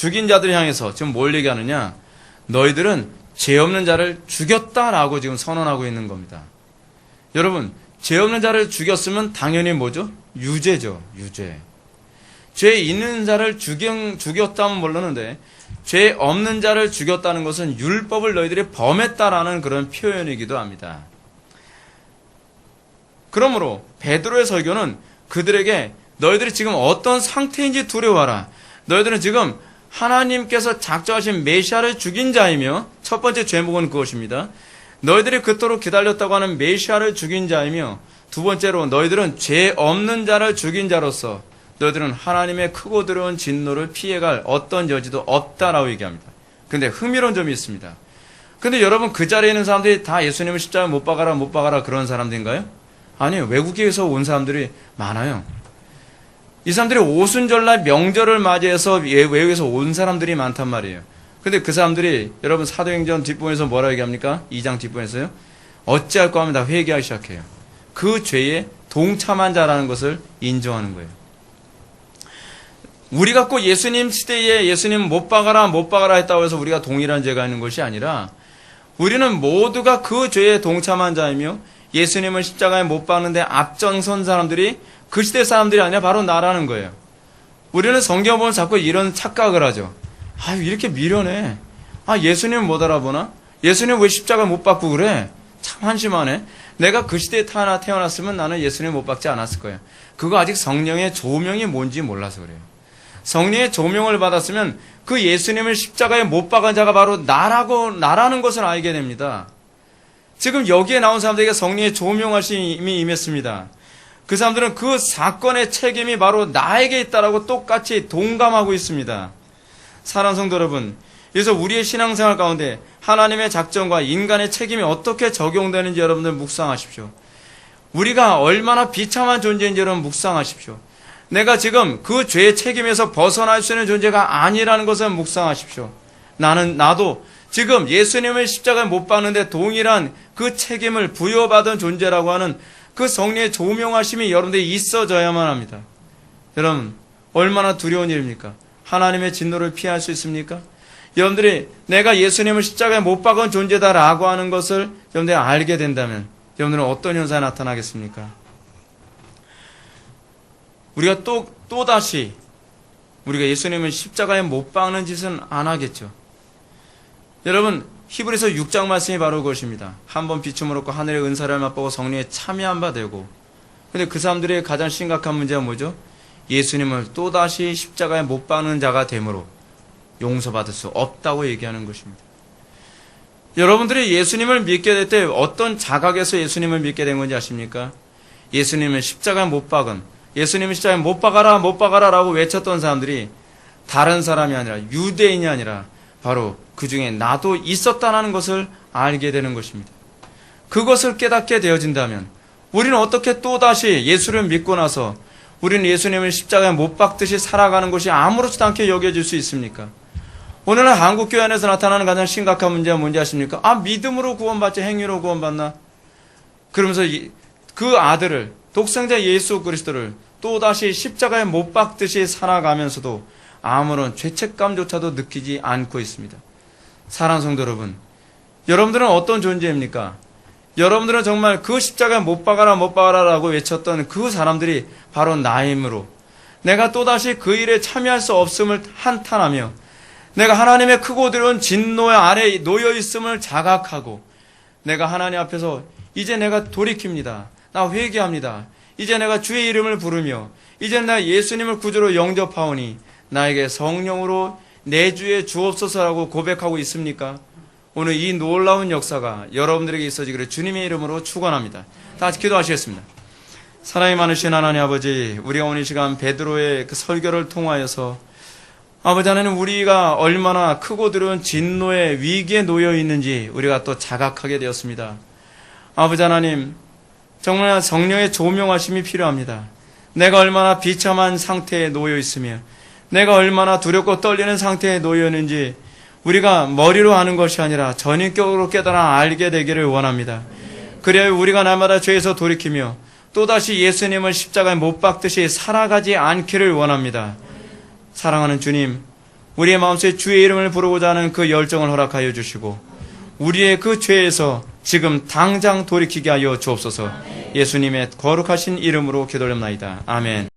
향해서 지금 뭘 얘기하느냐? 너희들은 죄 없는 자를 죽였다라고 지금 선언하고 있는 겁니다. 여러분, 죄 없는 자를 죽였으면 당연히 뭐죠? 유죄죠, 유죄. 죄 있는 자를 죽였다면 모르는데 죄 없는 자를 죽였다는 것은 율법을 너희들이 범했다라는 그런 표현이기도 합니다. 그러므로 베드로의 설교는 그들에게 너희들이 지금 어떤 상태인지 두려워하라. 너희들은 지금 하나님께서 작정하신 메시아를 죽인 자이며, 첫 번째 죄목은 그것입니다. 너희들이 그토록 기다렸다고 하는 메시아를 죽인 자이며, 두 번째로 너희들은 죄 없는 자를 죽인 자로서 너희들은 하나님의 크고 두려운 진노를 피해갈 어떤 여지도 없다라고 얘기합니다. 그런데 흥미로운 점이 있습니다. 근데 여러분, 그 자리에 있는 사람들이 다 예수님을 십자가에 못 박아라 그런 사람들인가요? 아니요. 외국에서 온 사람들이 많아요. 이 사람들이 오순절날 명절을 맞이해서 외국에서 온 사람들이 많단 말이에요. 근데 그 사람들이 여러분 사도행전 뒷부분에서 뭐라고 얘기합니까? 2장 뒷부분에서요. 어찌할까 하면 다 회개하기 시작해요. 그 죄에 동참한 자라는 것을 인정하는 거예요. 우리가 꼭 예수님 시대에 예수님 못 박아라 했다고 해서 우리가 동일한 죄가 있는 것이 아니라 우리는 모두가 그 죄에 동참한 자이며 예수님을 십자가에 못 박는데 앞장선 사람들이 그 시대 사람들이 아니라 바로 나라는 거예요. 우리는 성경 보면 자꾸 이런 착각을 하죠. 아유, 이렇게 미련해. 예수님 못 알아보나? 예수님 왜 십자가 못 박고 그래? 참 한심하네. 내가 그 시대에 태어났으면 나는 예수님 못 박지 않았을 거예요. 그거 아직 성령의 조명이 뭔지 몰라서 그래요. 성령의 조명을 받았으면 그 예수님을 십자가에 못 박은 자가 바로 나라는 것을 알게 됩니다. 지금 여기에 나온 사람들에게 성령의 조명하심이 임했습니다. 그 사람들은 그 사건의 책임이 바로 나에게 있다라고 똑같이 동감하고 있습니다. 사랑하는 성도 여러분, 그래서 우리의 신앙생활 가운데 하나님의 작정과 인간의 책임이 어떻게 적용되는지 여러분들 묵상하십시오. 우리가 얼마나 비참한 존재인지 여러분 묵상하십시오. 내가 지금 그 죄의 책임에서 벗어날 수 있는 존재가 아니라는 것을 묵상하십시오. 나도 지금 예수님을 십자가에 못 박는데 동일한 그 책임을 부여받은 존재라고 하는 그 성령의 조명하심이 여러분들이 있어져야만 합니다. 여러분, 얼마나 두려운 일입니까? 하나님의 진노를 피할 수 있습니까? 여러분들이 내가 예수님을 십자가에 못 박은 존재다라고 하는 것을 여러분들이 알게 된다면 여러분들은 어떤 현상이 나타나겠습니까? 우리가 또다시 우리가 예수님을 십자가에 못 박는 짓은 안 하겠죠. 여러분, 히브리서 6장 말씀이 바로 그것입니다. 한번 비춤을 얻고 하늘의 은사를 맛보고 성령에 참여한 바 되고, 근데 그 사람들의 가장 심각한 문제가 뭐죠? 예수님을 또다시 십자가에 못 박는 자가 되므로 용서받을 수 없다고 얘기하는 것입니다. 여러분들이 예수님을 믿게 될 때 어떤 자각에서 예수님을 믿게 된 건지 아십니까? 예수님을 십자가에 못 박은, 예수님을 십자가에 못 박아라 라고 외쳤던 사람들이 다른 사람이 아니라 유대인이 아니라 바로 그 중에 나도 있었다는 것을 알게 되는 것입니다. 그것을 깨닫게 되어진다면 우리는 어떻게 또다시 예수를 믿고 나서 우리는 예수님을 십자가에 못 박듯이 살아가는 것이 아무렇지도 않게 여겨질 수 있습니까? 오늘날 한국교회 안에서 나타나는 가장 심각한 문제가 뭔지 아십니까? 믿음으로 구원받지 행위로 구원받나? 그러면서 그 아들을, 독생자 예수 그리스도를 또다시 십자가에 못 박듯이 살아가면서도 아무런 죄책감조차도 느끼지 않고 있습니다. 사랑하는 성도 여러분, 여러분들은 어떤 존재입니까? 여러분들은 정말 그 십자가에 못 박아라라고 외쳤던 그 사람들이 바로 나이므로 내가 또다시 그 일에 참여할 수 없음을 한탄하며 내가 하나님의 크고 두려운 진노의 아래에 놓여 있음을 자각하고 내가 하나님 앞에서 이제 내가 돌이킵니다. 나 회개합니다. 이제 내가 주의 이름을 부르며 이제 내가 예수님을 구주로 영접하오니 나에게 성령으로 내 주에 주옵소서라고 고백하고 있습니까? 오늘 이 놀라운 역사가 여러분들에게 있어지기를 주님의 이름으로 축원합니다. 다 같이 기도하시겠습니다. 사랑이 많으신 하나님 아버지, 우리가 오늘 이 시간 베드로의 그 설교를 통하여서 아버지 하나님, 우리가 얼마나 크고 두려운 진노의 위기에 놓여 있는지 우리가 또 자각하게 되었습니다. 아버지 하나님, 정말 성령의 조명하심이 필요합니다. 내가 얼마나 비참한 상태에 놓여 있으며 내가 얼마나 두렵고 떨리는 상태에 놓여 있는지 우리가 머리로 아는 것이 아니라 전인격으로 깨달아 알게 되기를 원합니다. 그래야 우리가 날마다 죄에서 돌이키며 또다시 예수님을 십자가에 못 박듯이 살아가지 않기를 원합니다. 사랑하는 주님, 우리의 마음속에 주의 이름을 부르고자 하는 그 열정을 허락하여 주시고 우리의 그 죄에서 지금 당장 돌이키게 하여 주옵소서. 예수님의 거룩하신 이름으로 기도합나이다. 아멘.